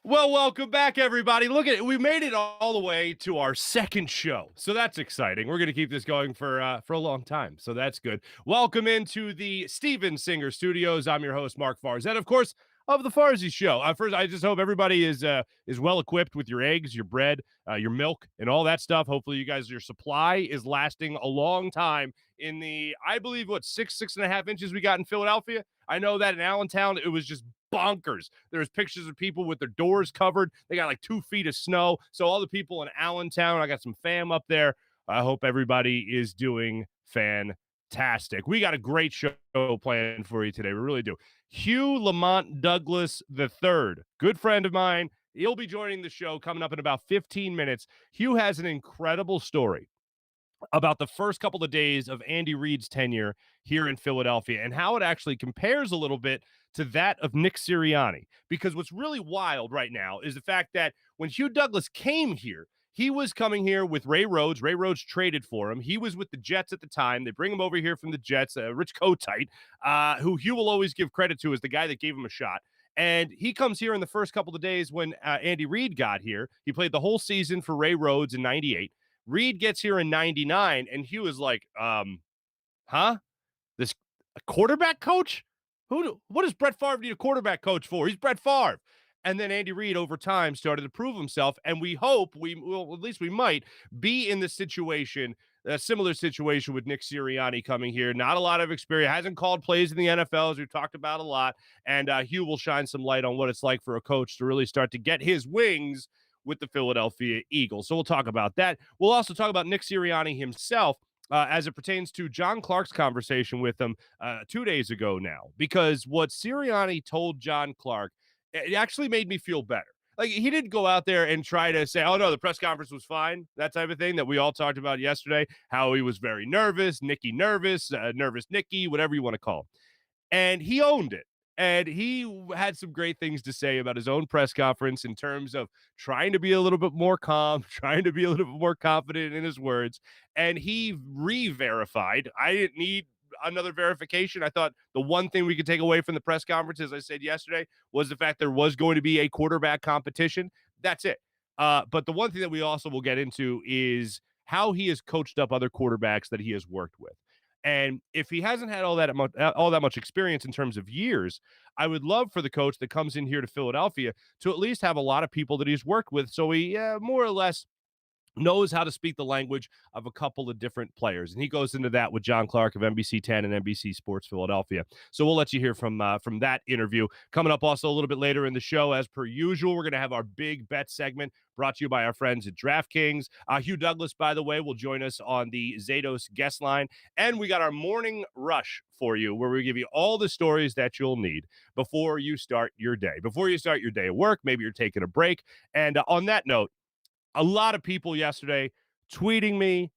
Well, welcome back, everybody. Look at it. We made it all the way to our second show. So that's exciting. We're going to keep this going for a long time. So that's good. Welcome into the Steven Singer Studios. I'm your host, Marc Farzy, and of course, of the Farzy Show. First, I just hope everybody is well equipped with your eggs, your bread, your milk, and all that stuff. Hopefully, your supply is lasting a long time in the, I believe, 6.5 inches we got in Philadelphia. I know that in Allentown, it was just bonkers. There's pictures of people with their doors covered. They got like 2 feet of snow. So all the people in Allentown, I got some fam up there. I hope everybody is doing fantastic. We got a great show planned for you today. We really do. Hugh Douglas III, good friend of mine. He'll be joining the show coming up in about 15 minutes. Hugh has an incredible story about the first couple of days of Andy Reid's tenure here in Philadelphia and how it actually compares a little bit to that of Nick Sirianni. Because what's really wild right now is the fact that when Hugh Douglas came here, he was coming here with Ray Rhodes. Ray Rhodes traded for him. He was with the Jets at the time. They bring him over here from the Jets, Rich Kotite, who Hugh will always give credit to as the guy that gave him a shot. And he comes here in the first couple of days when Andy Reid got here. He played the whole season for Ray Rhodes in 98. Reid gets here in 99, and Hugh is like, huh? This a quarterback coach? What does Brett Favre need a quarterback coach for? He's Brett Favre. And then Andy Reid over time started to prove himself, and we hope at least we might be in the situation, a similar situation with Nick Sirianni coming here. Not a lot of experience, hasn't called plays in the NFL, as we've talked about a lot, and Hugh will shine some light on what it's like for a coach to really start to get his wings with the Philadelphia Eagles. So we'll talk about that. We'll also talk about Nick Sirianni himself as it pertains to John Clark's conversation with him 2 days ago now, because what Sirianni told John Clark, it actually made me feel better. Like, he didn't go out there and try to say, oh, no, the press conference was fine, that type of thing that we all talked about yesterday, how he was very nervous, nervous Nicky, whatever you want to call him. And he owned it. And he had some great things to say about his own press conference in terms of trying to be a little bit more calm, trying to be a little bit more confident in his words. And he re-verified. I didn't need another verification. I thought the one thing we could take away from the press conference, as I said yesterday, was the fact there was going to be a quarterback competition. That's it. But the one thing that we also will get into is how he has coached up other quarterbacks that he has worked with. And if he hasn't had all that much experience in terms of years, I would love for the coach that comes in here to Philadelphia to at least have a lot of people that he's worked with, so he more or less knows how to speak the language of a couple of different players. And he goes into that with John Clark of NBC 10 and NBC Sports Philadelphia. So we'll let you hear from that interview. Coming up also a little bit later in the show, as per usual, we're going to have our big bet segment brought to you by our friends at DraftKings. Hugh Douglas, by the way, will join us on the Zados guest line. And we got our morning rush for you, where we give you all the stories that you'll need before you start your day. Before you start your day at work, maybe you're taking a break. And on that note, a lot of people yesterday tweeting me,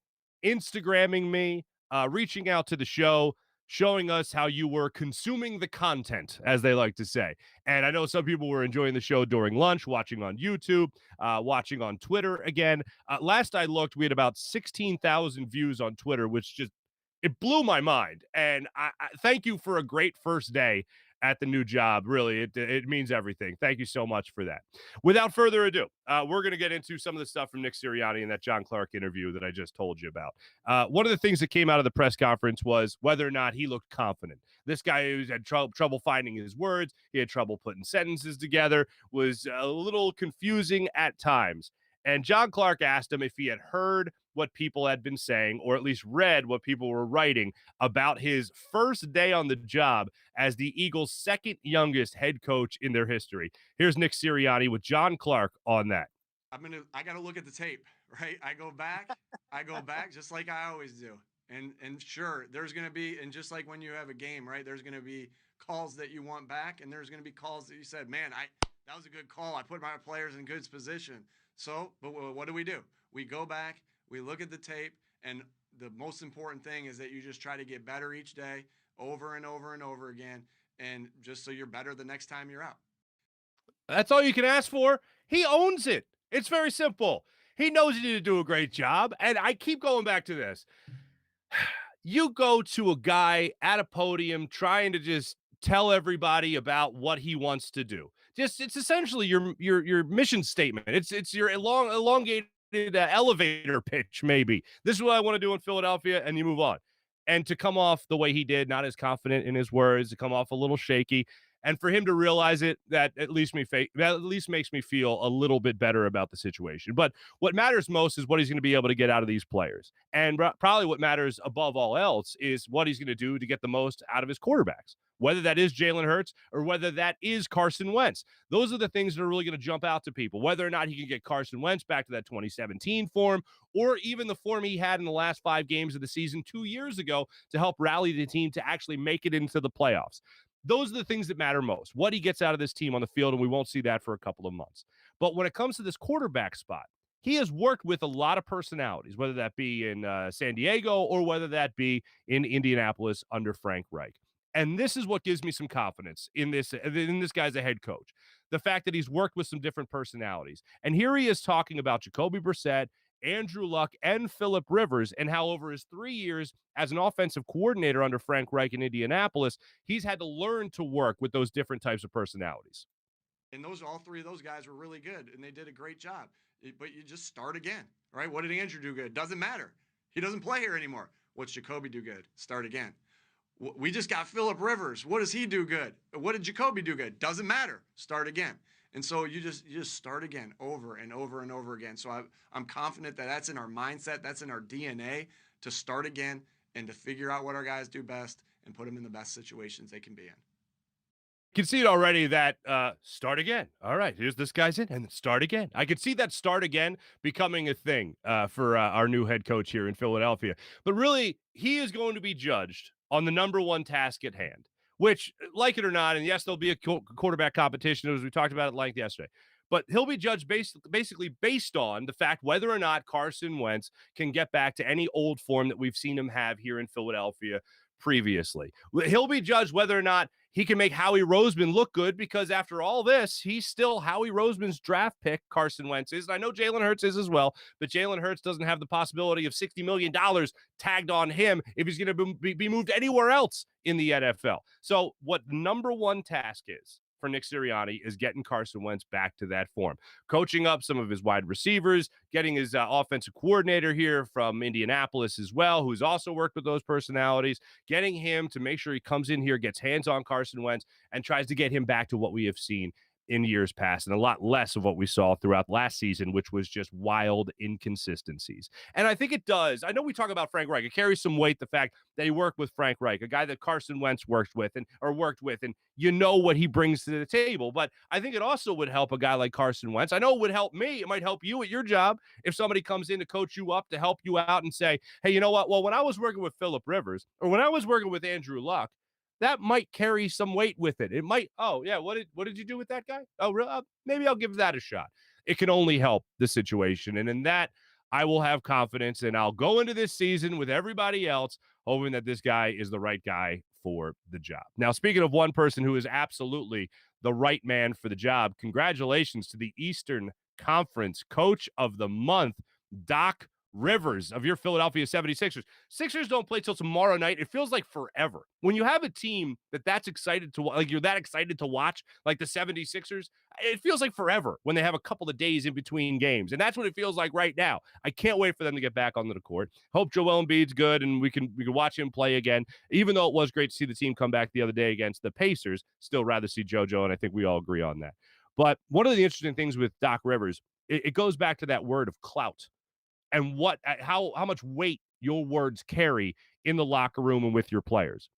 Instagramming me, reaching out to the show, showing us how you were consuming the content, as they like to say. And I know some people were enjoying the show during lunch, watching on YouTube, watching on Twitter again. Last I looked, we had about 16,000 views on Twitter, which just, it blew my mind. And I thank you for a great first day at the new job. Really, it means everything. Thank you so much for that. Without further ado, we're going to get into some of the stuff from Nick Sirianni and that John Clark interview that I just told you about. One of the things that came out of the press conference was whether or not he looked confident. This guy who had trouble finding his words, he had trouble putting sentences together, was a little confusing at times. And John Clark asked him if he had heard what people had been saying, or at least read what people were writing about his first day on the job as the Eagles' second youngest head coach in their history. Here's Nick Sirianni with John Clark on that. I got to look at the tape, right? I go back just like I always do. And sure, there's going to be, and just like when you have a game, right? There's going to be calls that you want back, and there's going to be calls that you said, man, that was a good call. I put my players in good position. So, but what do? We go back, we look at the tape, and the most important thing is that you just try to get better each day, over and over and over again, and just so you're better the next time you're out. That's all you can ask for. He owns it. It's very simple. He knows he did do a great job, and I keep going back to this. You go to a guy at a podium trying to just tell everybody about what he wants to do, just it's essentially your mission statement. It's your elongated elevator pitch. Maybe this is what I want to do in Philadelphia, and you move on. And to come off the way he did, not as confident in his words, to come off a little shaky, and for him to realize it, that at least makes me feel a little bit better about the situation. But what matters most is what he's going to be able to get out of these players, and probably what matters above all else is what he's going to do to get the most out of his quarterbacks. Whether that is Jalen Hurts or whether that is Carson Wentz. Those are the things that are really going to jump out to people. Whether or not he can get Carson Wentz back to that 2017 form or even the form he had in the last 5 games of the season 2 years ago to help rally the team to actually make it into the playoffs. Those are the things that matter most, what he gets out of this team on the field, and we won't see that for a couple of months. But when it comes to this quarterback spot, he has worked with a lot of personalities, whether that be in San Diego or whether that be in Indianapolis under Frank Reich. And this is what gives me some confidence in this guy's a head coach. The fact that he's worked with some different personalities. And here he is talking about Jacoby Brissett, Andrew Luck, and Phillip Rivers, and how over his 3 years as an offensive coordinator under Frank Reich in Indianapolis, he's had to learn to work with those different types of personalities. And all 3 of those guys were really good, and they did a great job. But you just start again, right? What did Andrew do good? Doesn't matter. He doesn't play here anymore. What's Jacoby do good? Start again. We just got Phillip Rivers. What does he do good? What did Jacoby do good? Doesn't matter. Start again. And so you just start again over and over and over again. So I'm confident that that's in our mindset. That's in our DNA to start again and to figure out what our guys do best and put them in the best situations they can be in. Can see it already that start again. All right, here's this guy's in, and start again. I could see that start again becoming a thing for our new head coach here in Philadelphia. But really, he is going to be judged on the number one task at hand, which, like it or not, and yes, there'll be a quarterback competition, as we talked about at length yesterday. But he'll be judged basically based on the fact whether or not Carson Wentz can get back to any old form that we've seen him have here in Philadelphia previously. He'll be judged whether or not he can make Howie Roseman look good, because after all this, he's still Howie Roseman's draft pick, Carson Wentz is. And I know Jalen Hurts is as well, but Jalen Hurts doesn't have the possibility of $60 million tagged on him if he's going to be moved anywhere else in the NFL. So what number one task is for Nick Sirianni is getting Carson Wentz back to that form, coaching up some of his wide receivers, getting his offensive coordinator here from Indianapolis as well, who's also worked with those personalities, getting him to make sure he comes in here, gets hands on Carson Wentz, and tries to get him back to what we have seen in years past, and a lot less of what we saw throughout last season, which was just wild inconsistencies. And I think it does. I know we talk about Frank Reich. It carries some weight, the fact that he worked with Frank Reich, a guy that Carson Wentz worked with, and you know what he brings to the table. But I think it also would help a guy like Carson Wentz. I know it would help me. It might help you at your job if somebody comes in to coach you up, to help you out and say, hey, you know what? Well, when I was working with Phillip Rivers or when I was working with Andrew Luck, that might carry some weight with it. It might, oh, yeah, what did you do with that guy? Oh, really? Maybe I'll give that a shot. It can only help the situation. And in that, I will have confidence, and I'll go into this season with everybody else hoping that this guy is the right guy for the job. Now, speaking of one person who is absolutely the right man for the job, congratulations to the Eastern Conference Coach of the Month, Doc Rivers of your Philadelphia 76ers. Sixers don't play till tomorrow night. It feels like forever. When you have a team that's excited to, like, you're that excited to watch, like the 76ers, it feels like forever when they have a couple of days in between games. And that's what it feels like right now. I can't wait for them to get back onto the court. Hope Joel Embiid's good and we can watch him play again. Even though it was great to see the team come back the other day against the Pacers, still rather see JoJo, and I think we all agree on that. But one of the interesting things with Doc Rivers, it goes back to that word of clout and how much weight your words carry in the locker room and with your players.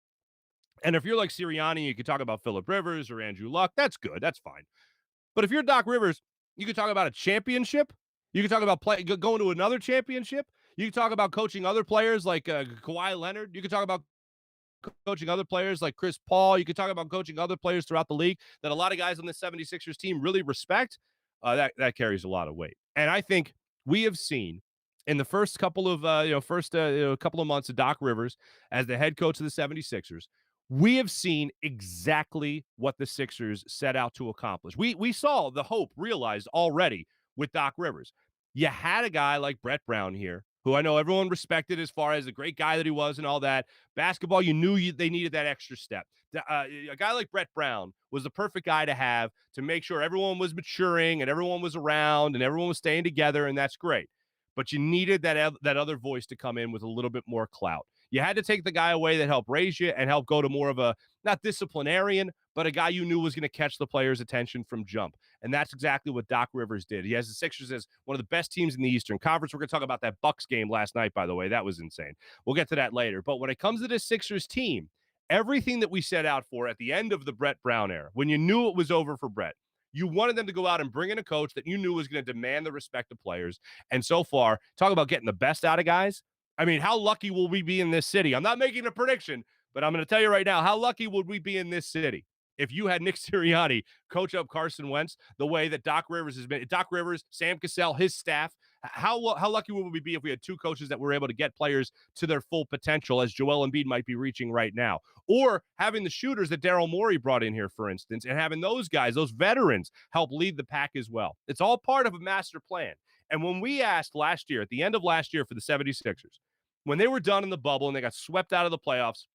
And if you're like Sirianni, you could talk about Phillip Rivers or Andrew Luck. That's good. That's fine. But if you're Doc Rivers, you could talk about a championship. You could talk about going to another championship. You could talk about coaching other players like Kawhi Leonard. You could talk about coaching other players like Chris Paul. You could talk about coaching other players throughout the league that a lot of guys on the 76ers team really respect. That carries a lot of weight. And I think we have seen in the first couple of couple of months of Doc Rivers as the head coach of the 76ers, we have seen exactly what the Sixers set out to accomplish. We saw the hope realized already with Doc Rivers. You had a guy like Brett Brown here who I know everyone respected as far as a great guy that he was and all that. Basketball, you knew they needed that extra step. A guy like Brett Brown was the perfect guy to have to make sure everyone was maturing and everyone was around and everyone was staying together, and that's great. But you needed that other voice to come in with a little bit more clout. You had to take the guy away that helped raise you and help go to more of a, not disciplinarian, but a guy you knew was going to catch the players' attention from jump. And that's exactly what Doc Rivers did. He has the Sixers as one of the best teams in the Eastern Conference. We're going to talk about that Bucks game last night, by the way. That was insane. We'll get to that later. But when it comes to this Sixers team, everything that we set out for at the end of the Brett Brown era, when you knew it was over for Brett, you wanted them to go out and bring in a coach that you knew was going to demand the respect of players. And so far, talk about getting the best out of guys. I mean, how lucky will we be in this city? I'm not making a prediction, but I'm going to tell you right now, how lucky would we be in this city if you had Nick Sirianni coach up Carson Wentz the way that Doc Rivers has been? Doc Rivers, Sam Cassell, his staff. How lucky would we be if we had two coaches that were able to get players to their full potential, as Joel Embiid might be reaching right now? Or having the shooters that Daryl Morey brought in here, for instance, and having those guys, those veterans, help lead the pack as well. It's all part of a master plan. And when we asked last year, at the end of last year for the 76ers, when they were done in the bubble and they got swept out of the playoffs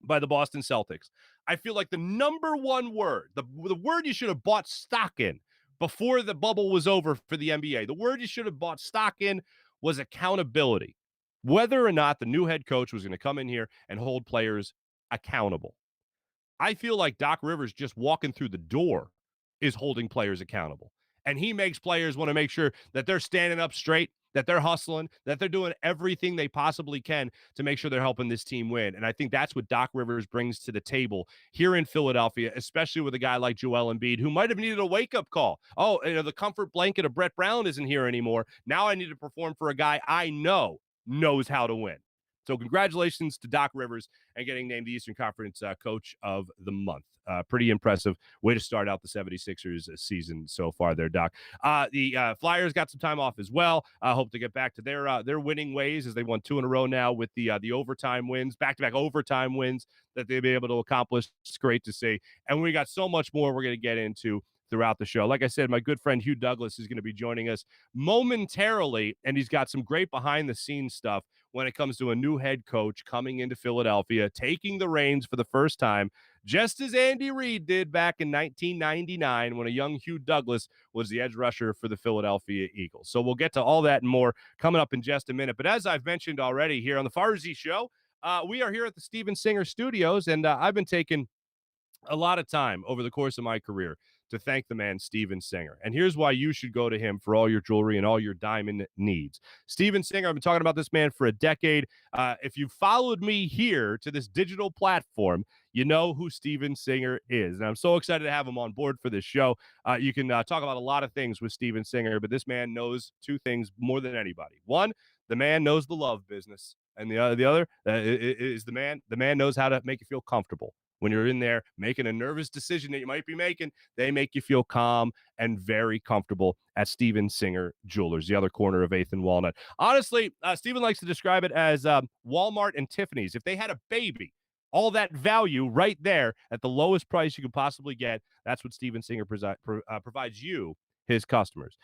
by the Boston Celtics, I feel like the number one word, the word you should have bought stock in before the bubble was over for the NBA, the word you should have bought stock in was accountability. Whether or not the new head coach was going to come in here and hold players accountable. I feel like Doc Rivers just walking through the door is holding players accountable. And he makes players want to make sure that they're standing up straight, that they're hustling, that they're doing everything they possibly can to make sure they're helping this team win. And I think that's what Doc Rivers brings to the table here in Philadelphia, especially with a guy like Joel Embiid, who might have needed a wake-up call. Oh, the comfort blanket of Brett Brown isn't here anymore. Now I need to perform for a guy I know knows how to win. So congratulations to Doc Rivers and getting named the Eastern Conference Coach of the Month. Pretty impressive way to start out the 76ers season so far there, Doc. The Flyers got some time off as well. Hope to get back to their winning ways, as they won 2 in a row now with the overtime wins, back-to-back overtime wins that they've been able to accomplish. It's great to see. And we got so much more we're going to get into throughout the show. Like I said, my good friend Hugh Douglas is going to be joining us momentarily, and he's got some great behind-the-scenes stuff when it comes to a new head coach coming into Philadelphia, taking the reins for the first time, just as Andy Reid did back in 1999 when a young Hugh Douglas was the edge rusher for the Philadelphia Eagles. So we'll get to all that and more coming up in just a minute. But as I've mentioned already here on the Farzy Show, we are here at the Steven Singer Studios, and I've been taking a lot of time over the course of my career to thank the man, Steven Singer. And here's why you should go to him for all your jewelry and all your diamond needs. Steven Singer, I've been talking about this man for a decade. If you followed me here to this digital platform, you know who Steven Singer is. And I'm so excited to have him on board for this show. You can talk about a lot of things with Steven Singer, but this man knows two things more than anybody. One, the man knows the love business. And the other is the man knows how to make you feel comfortable. When you're in there making a nervous decision that you might be making, they make you feel calm and very comfortable at Steven Singer Jewelers, the other corner of 8th and Walnut. Honestly, Steven likes to describe it as Walmart and Tiffany's. If they had a baby, all that value right there at the lowest price you could possibly get, that's what Steven Singer provides you, his customers.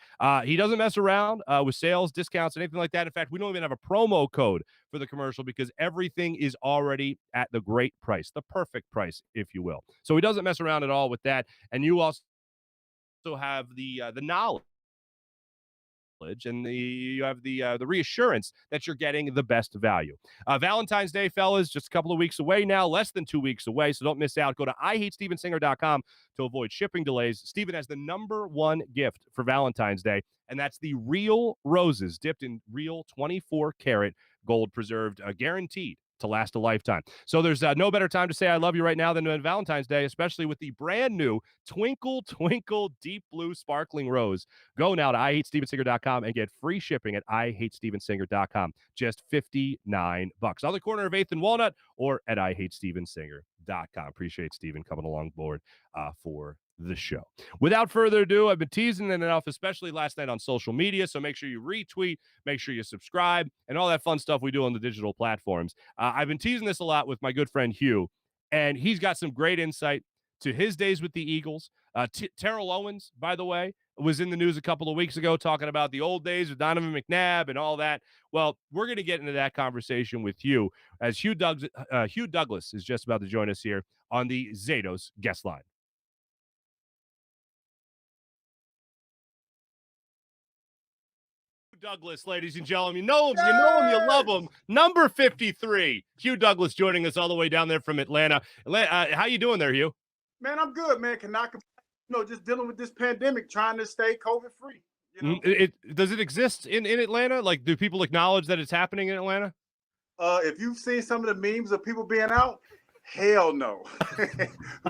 He doesn't mess around with sales, discounts, anything like that. In fact, we don't even have a promo code for the commercial because everything is already at the great price, the perfect price, if you will. So he doesn't mess around at all with that. And you also have the knowledge and you have the reassurance that you're getting the best value. Valentine's Day, fellas, just a couple of weeks away now, less than 2 weeks away, so don't miss out. Go to IHateStevenSinger.com to avoid shipping delays. Steven has the number one gift for Valentine's Day, and that's the real roses dipped in real 24-karat gold preserved, guaranteed to last a lifetime. So there's no better time to say I love you right now than on Valentine's Day, especially with the brand new Twinkle Twinkle Deep Blue Sparkling Rose. Go now to IHateStevenSinger.com and get free shipping at IHateStevenSinger.com. Just $59. Other corner of 8th and Walnut or at IHateStevenSinger.com. Appreciate Steven coming along board for the show. Without further ado, I've been teasing it enough, especially last night on social media, so make sure you retweet, make sure you subscribe, and all that fun stuff we do on the digital platforms. I've been teasing this a lot with my good friend Hugh, and he's got some great insight to his days with the Eagles. Terrell Owens, by the way, was in the news a couple of weeks ago talking about the old days with Donovan McNabb and all that. Well, we're going to get into that conversation with you as Hugh Douglas is just about to join us here on the Zados guest line. Douglas, ladies and gentlemen. You know him, you love him. Number 53, Hugh Douglas joining us all the way down there from Atlanta. How you doing there, Hugh? Man, I'm good, man. Cannot complain. Just dealing with this pandemic, trying to stay COVID free. Does it exist in Atlanta? Like, do people acknowledge that it's happening in Atlanta? If you've seen some of the memes of people being out, hell no.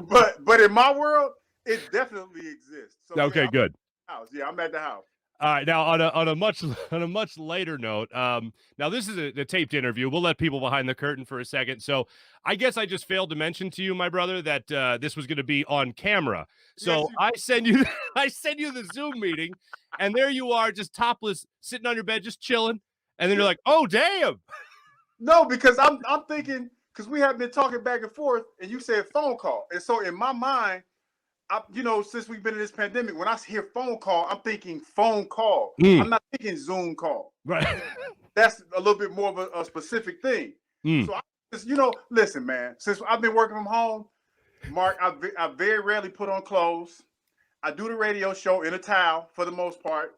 but in my world, it definitely exists. So, okay, good. Yeah, I'm at the house. All right, now on a much later note, now this is a taped interview. We'll let people behind the curtain for a second. So I guess I just failed to mention to you, my brother, that this was going to be on camera. So yes, I send you the Zoom meeting, and there you are, just topless, sitting on your bed, just chilling, and then you're like, "Oh, damn!" No, because I'm thinking, because we have been talking back and forth, and you said phone call, and so in my mind, since we've been in this pandemic, when I hear phone call, I'm thinking phone call. I'm not thinking Zoom call. Right. That's a little bit more of a specific thing. So I just, listen, man, since I've been working from home, Mark, I very rarely put on clothes. I do the radio show in a towel for the most part,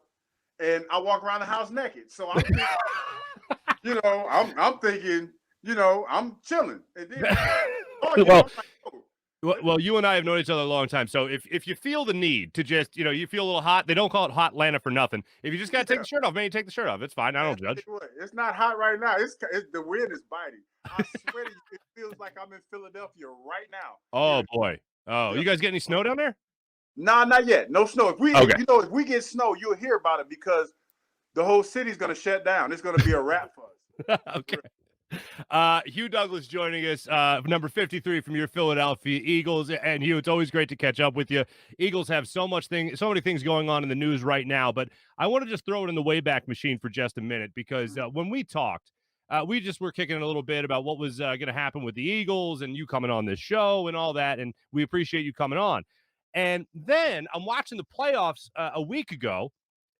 and I walk around the house naked. So I'm thinking, I'm thinking, I'm chilling. And then, Well, you and I have known each other a long time. So if you feel the need to just, you feel a little hot, they don't call it hot Atlanta for nothing. If you just got to take the shirt off, man, you take the shirt off. It's fine. I don't judge. It's not hot right now. It's the wind is biting. I swear to you, it feels like I'm in Philadelphia right now. Oh, boy. Oh, you guys get any snow down there? Nah, not yet. No snow. If we get snow, you'll hear about it because the whole city's going to shut down. It's going to be a wrap for us. Okay. Hugh Douglas joining us, number 53 from your Philadelphia Eagles. And Hugh, it's always great to catch up with you. Eagles have so many things going on in the news right now, but I want to just throw it in the Wayback Machine for just a minute because when we talked, we just were kicking a little bit about what was going to happen with the Eagles and you coming on this show and all that, and we appreciate you coming on. And then I'm watching the playoffs a week ago,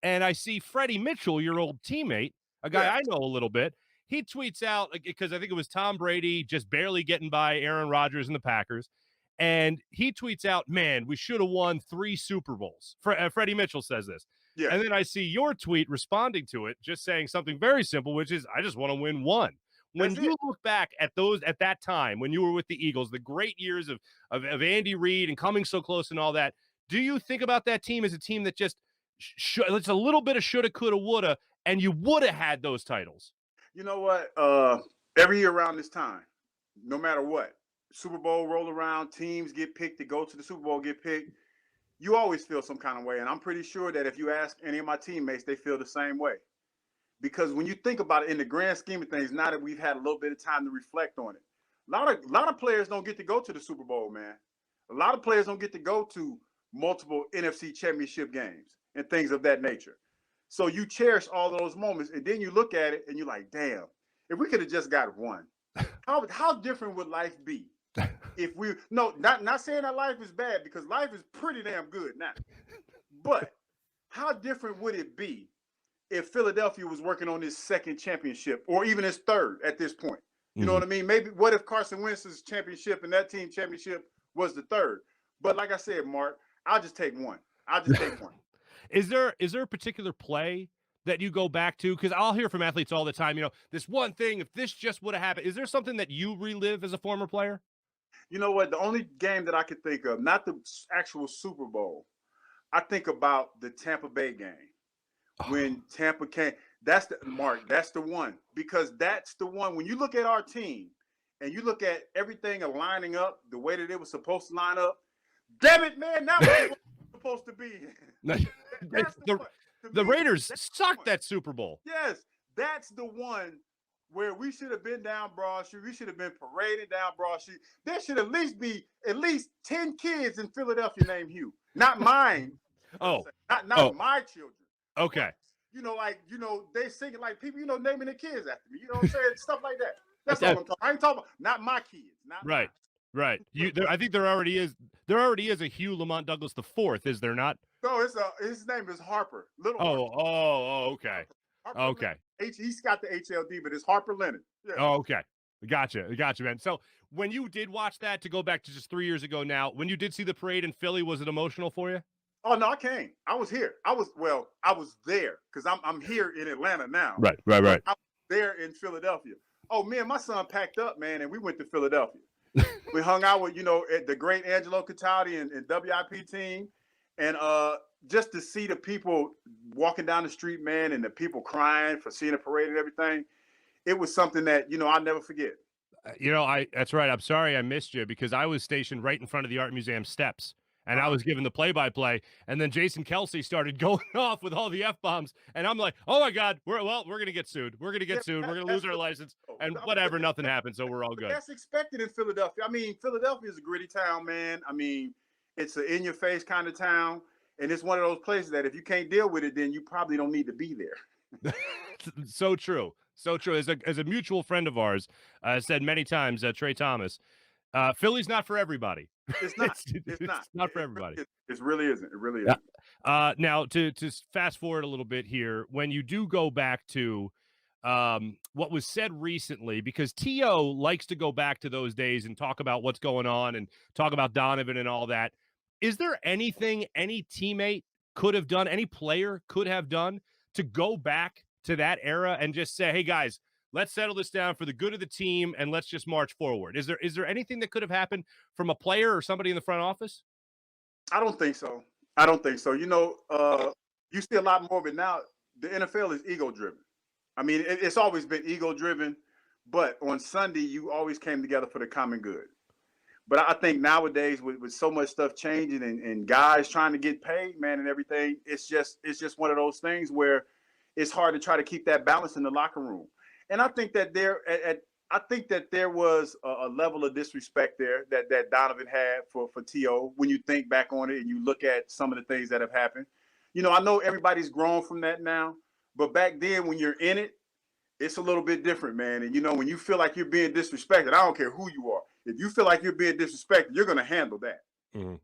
and I see Freddie Mitchell, your old teammate, a guy I know a little bit. He tweets out, because I think it was Tom Brady just barely getting by Aaron Rodgers and the Packers. And he tweets out, man, we should have won 3 Super Bowls. Freddie Mitchell says this. Yeah. And then I see your tweet responding to it, just saying something very simple, which is, I just want to win 1. When you look back at that time, when you were with the Eagles, the great years of Andy Reid and coming so close and all that, do you think about that team as a team that just, it's a little bit of shoulda, coulda, woulda, and you would have had those titles? You know what? Every year around this time, no matter what, Super Bowl roll around, teams get picked to go to the Super Bowl, get picked. You always feel some kind of way. And I'm pretty sure that if you ask any of my teammates, they feel the same way. Because when you think about it in the grand scheme of things, now that we've had a little bit of time to reflect on it, a lot of players don't get to go to the Super Bowl, man. A lot of players don't get to go to multiple NFC championship games and things of that nature. So you cherish all those moments, and then you look at it and you're like, damn, if we could have just got 1, how different would life be? If we not saying that life is bad, because life is pretty damn good now. But how different would it be if Philadelphia was working on his 2nd championship or even his 3rd at this point? You know what I mean? Maybe what if Carson Wentz's championship and that team championship was the 3rd? But like I said, Mark, I'll just take 1. I'll just take 1. Is there a particular play that you go back to? Because I'll hear from athletes all the time, this one thing, if this just would have happened. Is there something that you relive as a former player? You know what? The only game that I could think of, not the actual Super Bowl, I think about the Tampa Bay game. When Tampa came. That's the one. Because that's the one. When you look at our team and you look at everything lining up the way that it was supposed to line up, damn it, man, that was supposed to be. The Raiders sucked that Super Bowl. Yes, that's the one where we should have been down Broad Street. We should have been paraded down Broad Street. There should at least be 10 kids in Philadelphia named Hugh. Not mine. Not my children. Okay. But, they singing like people, naming their kids after me. You know what I'm saying? Stuff like that. That's all I'm talking about. I ain't talking about not my kids. Not right. Right. I think there already is a Hugh Lamont Douglas IV, is there not? So his name is Harper. Little Harper. Okay. Harper Okay. He's got the HLD, but it's Harper Leonard. Yeah. Oh, okay. Gotcha, man. So when you did watch that, to go back to just 3 years ago now, when you did see the parade in Philly, was it emotional for you? Oh no, I came. I was here. I was there because I'm here in Atlanta now. Right. I was there in Philadelphia. Oh, me and my son packed up, man, and we went to Philadelphia. We hung out with, at the great Angelo Cataldi and WIP team. And just to see the people walking down the street, man, and the people crying for seeing the parade and everything, it was something that, I'll never forget. That's right. I'm sorry I missed you because I was stationed right in front of the Art Museum steps. And I was given the play-by-play, and then Jason Kelsey started going off with all the F-bombs, and I'm like, oh, my God, we're going to get sued. We're going to get sued. We're going to lose our license, and whatever, nothing happened, so we're all good. That's expected in Philadelphia. I mean, Philadelphia is a gritty town, man. I mean, it's an in-your-face kind of town, and it's one of those places that if you can't deal with it, then you probably don't need to be there. So true. So true. As a mutual friend of ours said many times, Trey Thomas, Philly's not for everybody. It's not. It's not for everybody. It really isn't. It really isn't. Now, to fast forward a little bit here, when you do go back to what was said recently, because T.O. likes to go back to those days and talk about what's going on and talk about Donovan and all that. Is there anything any teammate could have done, any player could have done to go back to that era and just say, hey, guys, let's settle this down for the good of the team, and let's just march forward? Is there anything that could have happened from a player or somebody in the front office? I don't think so. You see a lot more of it now. The NFL is ego-driven. I mean, it's always been ego-driven, but on Sunday, you always came together for the common good. But I think nowadays, with so much stuff changing and guys trying to get paid, man, and everything, it's just one of those things where it's hard to try to keep that balance in the locker room. And I think that there was a level of disrespect there that Donovan had for T.O. when you think back on it and you look at some of the things that have happened. I know everybody's grown from that now, but back then when you're in it, it's a little bit different, man. And when you feel like you're being disrespected, I don't care who you are. If you feel like you're being disrespected, you're going to handle that. Mm-hmm.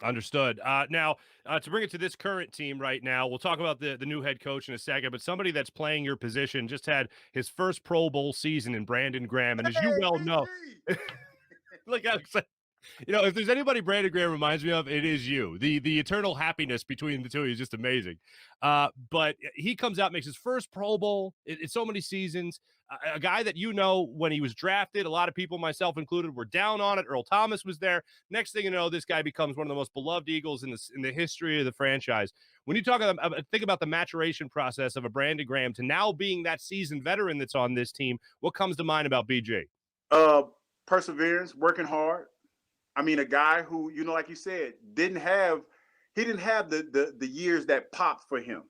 Understood. Now, to bring it to this current team right now, we'll talk about the new head coach in a second, but somebody that's playing your position just had his first Pro Bowl season in Brandon Graham. And as you well know, look, if there's anybody Brandon Graham reminds me of, it is you. The eternal happiness between the two is just amazing. But he comes out, makes his first Pro Bowl in so many seasons. A guy that when he was drafted, a lot of people, myself included, were down on it. Earl Thomas was there. Next thing you know, this guy becomes one of the most beloved Eagles in the history of the franchise. When you think about the maturation process of a Brandon Graham to now being that seasoned veteran that's on this team, what comes to mind about BG? Perseverance, working hard. I mean, a guy who, like you said, didn't have the years that popped for him,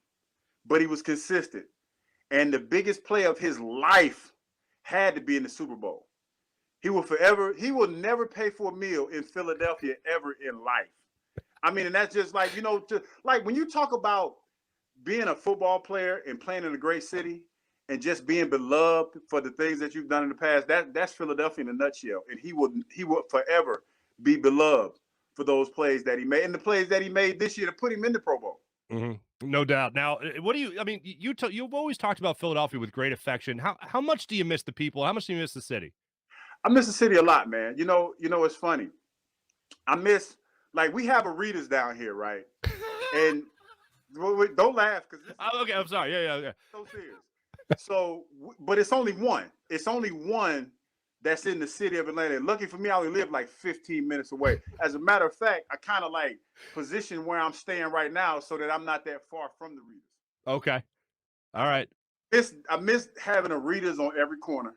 but he was consistent. And the biggest play of his life had to be in the Super Bowl. He will never pay for a meal in Philadelphia ever in life. I mean, and that's just like, like when you talk about being a football player and playing in a great city and just being beloved for the things that you've done in the past, that's Philadelphia in a nutshell. And he will forever be beloved for those plays that he made and the plays that he made this year to put him in the Pro Bowl. Mm-hmm. No doubt. Now, you've always talked about Philadelphia with great affection. How much do you miss the people? How much do you miss the city? I miss the city a lot, man. It's funny. I miss, like, we have Rita's down here, right? And don't laugh because okay, I'm sorry. Yeah. So serious. So, but it's only one. It's only one that's in the city of Atlanta. And lucky for me, I only live like 15 minutes away. As a matter of fact, I kind of like position where I'm staying right now so that I'm not that far from the Rita's. Okay. All right. I miss having a Rita's on every corner.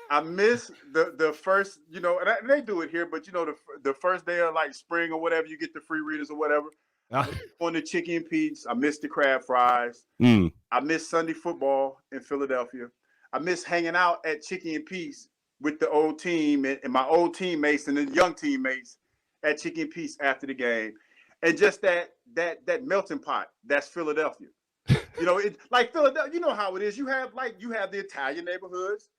I miss the first, and they do it here, but the first day of like spring or whatever, you get the free Rita's or whatever. On the chicken and peas. I miss the crab fries. I miss Sunday football in Philadelphia. I miss hanging out at Chicken and Peace with the old team and my old teammates and the young teammates at Chicken and Peace after the game. And just that melting pot, that's Philadelphia. Like Philadelphia, you know how it is. You have the Italian neighborhoods,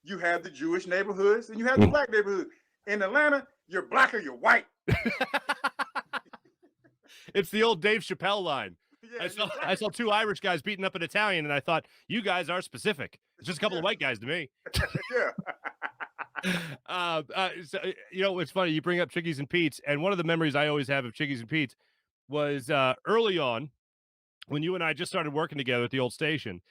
you have the Jewish neighborhoods, and you have the black neighborhoods. In Atlanta, you're black or you're white. It's the old Dave Chappelle line. Yeah, I saw two Irish guys beating up an Italian, and I thought, you guys are specific. It's just a couple of white guys to me. Yeah. It's funny. You bring up Chickies and Pete's, and one of the memories I always have of Chickies and Pete's was early on when you and I just started working together at the old station.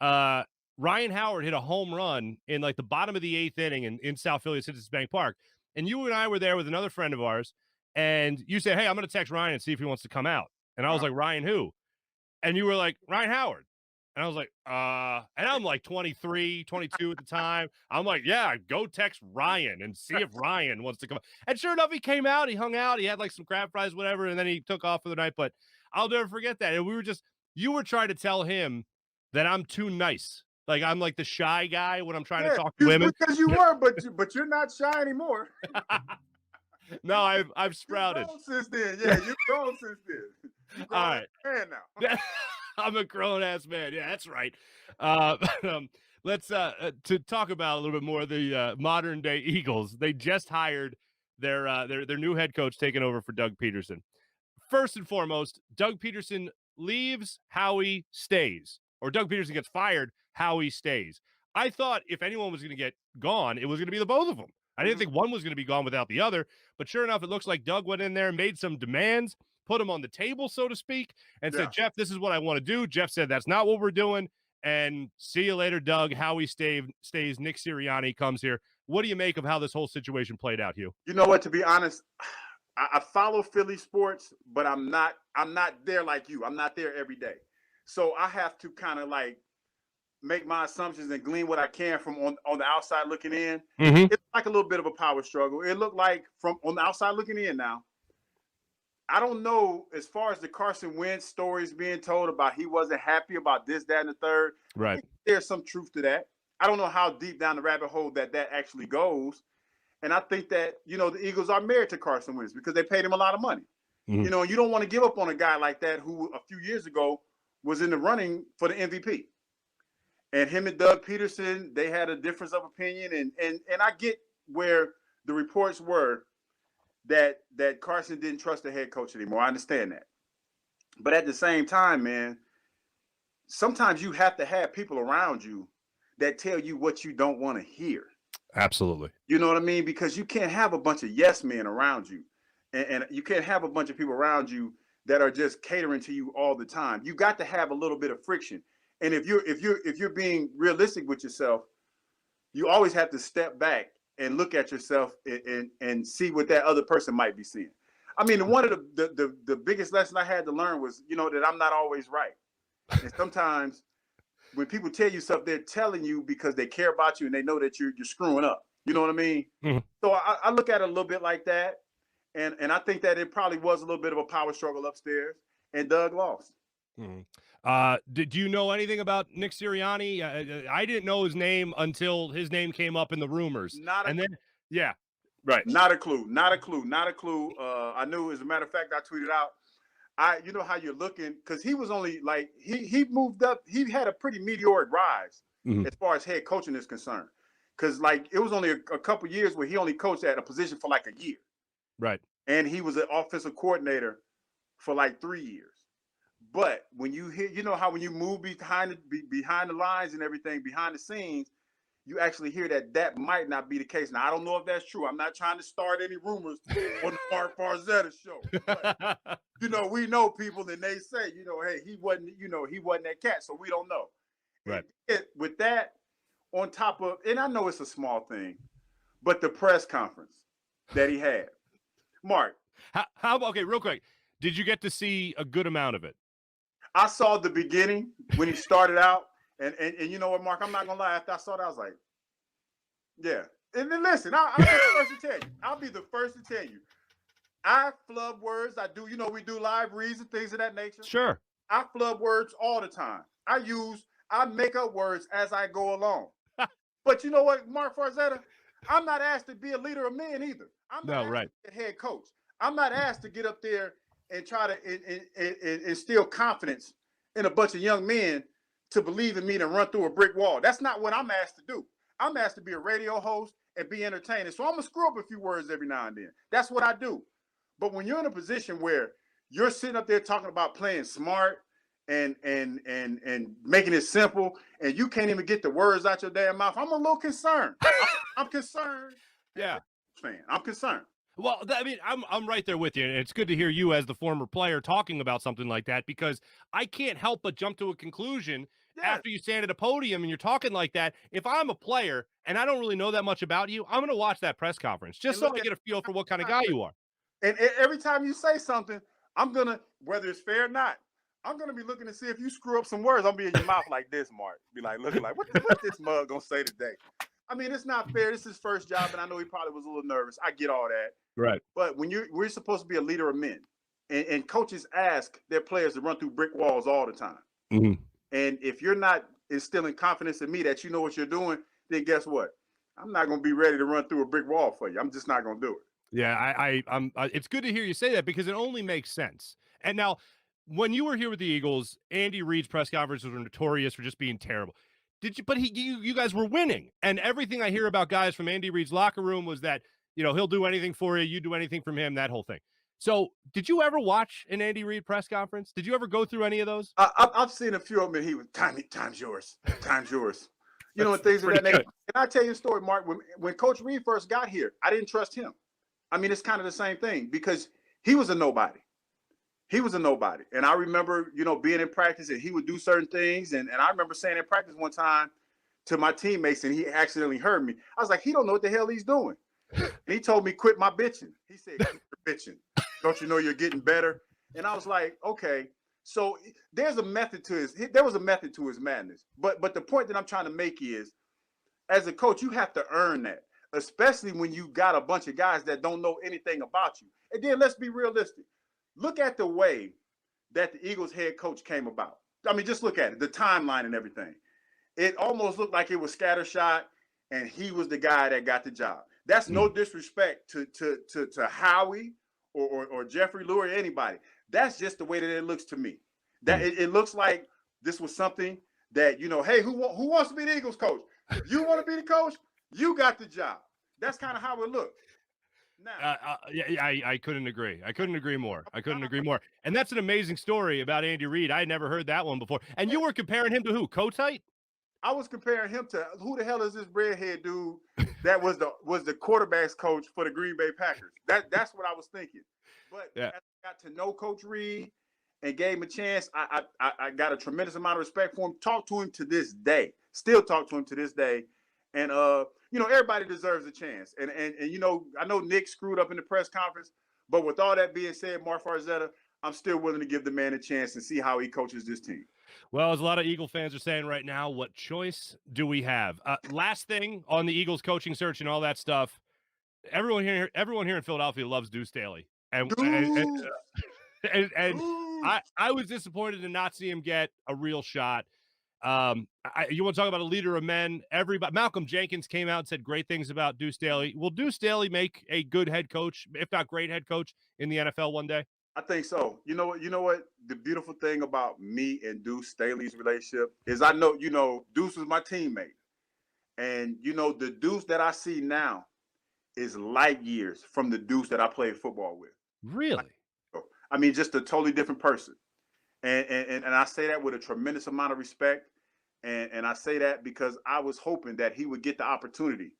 Ryan Howard hit a home run in like the bottom of the 8th inning in South Philly at Citizens Bank Park. And you and I were there with another friend of ours, and you said, hey, I'm going to text Ryan and see if he wants to come out. And I was like, Ryan who? And you were like, Ryan Howard. And I was like, and I'm like 23, 22 at the time. I'm like, yeah, go text Ryan and see if Ryan wants to come out. And sure enough, he came out, he hung out, he had like some crab fries, whatever, and then he took off for the night. But I'll never forget that. And you were trying to tell him that I'm too nice. Like I'm like the shy guy when I'm trying to talk to women. Because you were, but you're not shy anymore. No, I've sprouted. You've grown since then. Yeah, you've grown since then. All right. Man now. I'm a grown-ass man. Yeah, that's right. Let's to talk about a little bit more the modern-day Eagles. They just hired their new head coach taking over for Doug Peterson. First and foremost, Doug Peterson leaves, Howie stays. Or Doug Peterson gets fired, Howie stays. I thought if anyone was going to get gone, it was going to be the both of them. I didn't think one was going to be gone without the other. But sure enough, it looks like Doug went in there and made some demands, put them on the table, so to speak, and said, Jeff, this is what I want to do. Jeff said, that's not what we're doing. And see you later, Doug. Howie stays. Nick Sirianni comes here. What do you make of how this whole situation played out, Hugh? You know what? To be honest, I follow Philly sports, but I'm not there like you. I'm not there every day. So I have to kind of like make my assumptions and glean what I can from on the outside looking in. Mm-hmm. It's like a little bit of a power struggle. It looked like from on the outside looking in now. I don't know as far as the Carson Wentz stories being told about he wasn't happy about this, that, and the third. Right. There's some truth to that. I don't know how deep down the rabbit hole that actually goes. And I think that, the Eagles are married to Carson Wentz because they paid him a lot of money. Mm-hmm. You don't want to give up on a guy like that who a few years ago was in the running for the MVP. And him and Doug Peterson, they had a difference of opinion. And I get where the reports were that Carson didn't trust the head coach anymore. I understand that. But at the same time, man, sometimes you have to have people around you that tell you what you don't want to hear. Absolutely. You know what I mean? Because you can't have a bunch of yes men around you. And you can't have a bunch of people around you that are just catering to you all the time. You got to have a little bit of friction. And if you're being realistic with yourself, you always have to step back and look at yourself and see what that other person might be seeing. I mean, one of the biggest lesson I had to learn was, that I'm not always right. And sometimes when people tell you stuff, they're telling you because they care about you and they know that you're screwing up. You know what I mean? Mm-hmm. So I look at it a little bit like that. And I think that it probably was a little bit of a power struggle upstairs, and Doug lost. Mm-hmm. Did you know anything about Nick Sirianni? I didn't know his name until his name came up in the rumors. Right. Not a clue. I knew, as a matter of fact, I tweeted out, you know how you're looking, because he was only like, he moved up. He had a pretty meteoric rise as far as head coaching is concerned. Because like, it was only a couple years where he only coached at a position for like a year. Right. And he was an offensive coordinator for like 3 years. But when you hear, how when you move behind the lines and everything, behind the scenes, you actually hear that might not be the case. Now, I don't know if that's true. I'm not trying to start any rumors on the Marc Farzetta show. But, we know people and they say, hey, he wasn't that cat. So we don't know. Right. With that on top of, and I know it's a small thing, but the press conference that he had. Mark. Okay, real quick. Did you get to see a good amount of it? I saw the beginning when he started out. And you know what, Mark? I'm not going to lie. After I saw that, I was like, yeah. And then listen, I'll be the first to tell you. I'll be the first to tell you. I flub words. I do, we do live reads and things of that nature. Sure. I flub words all the time. I make up words as I go along. But you know what, Marc Farzetta? I'm not asked to be a leader of men either. I'm not asked to be a head coach. I'm not asked to get up there and try to instill confidence in a bunch of young men to believe in me and run through a brick wall. That's not what I'm asked to do. I'm asked to be a radio host and be entertaining. So I'm going to screw up a few words every now and then. That's what I do. But when you're in a position where you're sitting up there talking about playing smart and making it simple, and you can't even get the words out your damn mouth. I'm a little concerned. I'm concerned. Yeah. Fan. I'm concerned. Well, I mean, I'm right there with you, and it's good to hear you as the former player talking about something like that, because I can't help but jump to a conclusion after you stand at a podium and you're talking like that. If I'm a player and I don't really know that much about you, I'm going to watch that press conference just so I get a feel for what kind of guy you are. And every time you say something, I'm gonna, whether it's fair or not, I'm gonna be looking to see if you screw up some words. I'll be in your mouth like this, Mark. Be like looking like, what this mug gonna say today? I mean, it's not fair. This is his first job, and I know he probably was a little nervous. I get all that. Right. But when we're supposed to be a leader of men, and coaches ask their players to run through brick walls all the time. Mm-hmm. And if you're not instilling confidence in me that you know what you're doing, then guess what? I'm not gonna be ready to run through a brick wall for you. I'm just not gonna do it. Yeah, I'm. It's good to hear you say that, because it only makes sense. And now, when you were here with the Eagles, Andy Reid's press conferences were notorious for just being terrible. Did you? But you guys were winning, and everything I hear about guys from Andy Reid's locker room was that, you know, he'll do anything for you, you do anything from him, that whole thing. So, did you ever watch an Andy Reid press conference? Did you ever go through any of those? I've seen a few of them, and he was time's yours, time's yours. You know, and things of that nature. Can I tell you a story, Mark? When Coach Reid first got here, I didn't trust him. I mean, it's kind of the same thing, because he was a nobody. He was a nobody. And I remember, you know, being in practice, and he would do certain things. And I remember saying in practice one time to my teammates, and he accidentally heard me. I was like, he don't know what the hell he's doing. And he told me, quit my bitching. He said, quit your bitching. Don't you know you're getting better? And I was like, okay. So there was a method to his madness. But the point that I'm trying to make is, as a coach, you have to earn that, especially when you got a bunch of guys that don't know anything about you. And then let's be realistic. Look at the way that the Eagles head coach came about. I mean, just look at it, the timeline and everything. It almost looked like it was scattershot, and he was the guy that got the job. That's no disrespect to Howie or Jeffrey Lurie or anybody. That's just the way that it looks to me. That it looks like this was something that, you know, hey, who wants to be the Eagles coach? If you want to be the coach, you got the job. That's kind of how it looked. Now, I couldn't agree. I couldn't agree more. And that's an amazing story about Andy Reid. I had never heard that one before. And you were comparing him to who? Kotite? I was comparing him to, who the hell is this redhead dude that was the quarterback's coach for the Green Bay Packers? That's what I was thinking. But as I got to know Coach Reid and gave him a chance, I got a tremendous amount of respect for him. Talk to him to this day. Still talk to him to this day. And you know, everybody deserves a chance. And you know, I know Nick screwed up in the press conference, but with all that being said, Marc Farzetta, I'm still willing to give the man a chance and see how he coaches this team. Well, as a lot of Eagle fans are saying right now, what choice do we have? Last thing on the Eagles coaching search and all that stuff. Everyone here in Philadelphia loves Deuce Staley, and I was disappointed to not see him get a real shot. You want to talk about a leader of men? Everybody, Malcolm Jenkins came out and said great things about Deuce Staley. Will Deuce Staley make a good head coach, if not great head coach, in the NFL one day? I think so. You know what? The beautiful thing about me and Deuce Staley's relationship is, I know, you know, Deuce was my teammate. And, you know, the Deuce that I see now is light years from the Deuce that I played football with. Really? I mean, just a totally different person. And I say that with a tremendous amount of respect. And I say that because I was hoping that he would get the opportunity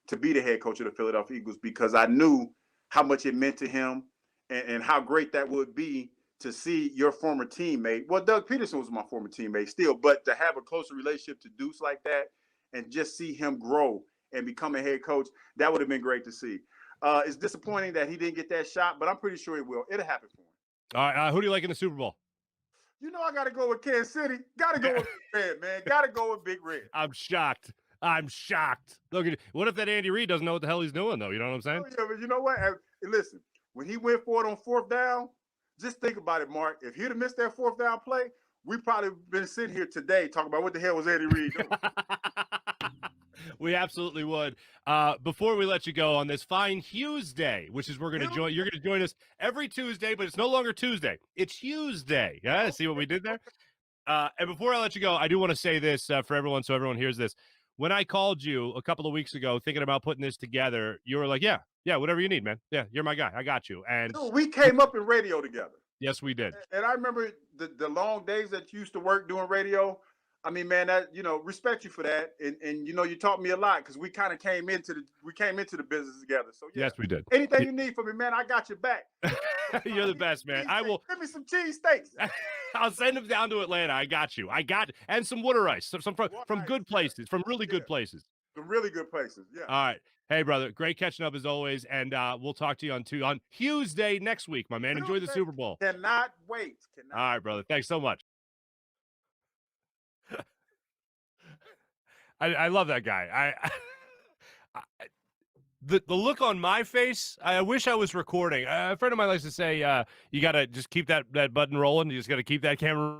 to be the head coach of the Philadelphia Eagles, because I knew how much it meant to him and how great that would be to see your former teammate. Well, Doug Peterson was my former teammate still, but to have a closer relationship to Deuce like that and just see him grow and become a head coach, that would have been great to see. It's disappointing that he didn't get that shot, but I'm pretty sure it will. It'll happen for him. All right, who do you like in the Super Bowl? You know, I got to go with Kansas City. Got to go with Big Red, man. Got to go with Big Red. I'm shocked. Look at, what if that Andy Reid doesn't know what the hell he's doing, though? You know what I'm saying? Oh, yeah, but you know what? Listen, when he went for it on fourth down, just think about it, Mark. If he'd have missed that fourth down play, we probably been sitting here today talking about what the hell was Andy Reid doing. We absolutely would. Before we let you go on this fine HUGHESDAY, which is you're going to join us every Tuesday, but it's no longer Tuesday. It's HUGHESDAY. Yeah, see what we did there? And before I let you go, I do want to say this for everyone, so everyone hears this. When I called you a couple of weeks ago thinking about putting this together, you were like, yeah, whatever you need, man. Yeah, you're my guy. I got you. And Dude, we came up in radio together. Yes, we did. And I remember the long days that you used to work doing radio. I mean, man, that respect you for that. And you taught me a lot because we kind of came into the business together. So yeah. Yes, we did. Anything you need from me, man, I got your back. You're the best, man. I will. Give me some cheesesteaks. I'll send them down to Atlanta. I got you. And some water ice. Some from good places, from really good places. Some really good places. Yeah. All right. Hey, brother. Great catching up as always. And we'll talk to you on HUGHESDAY next week, my man. Enjoy the Super Bowl. Cannot wait. All right, brother. Thanks so much. I love that guy. The look on my face, I wish I was recording. A friend of mine likes to say, you got to just keep that button rolling. You just got to keep that camera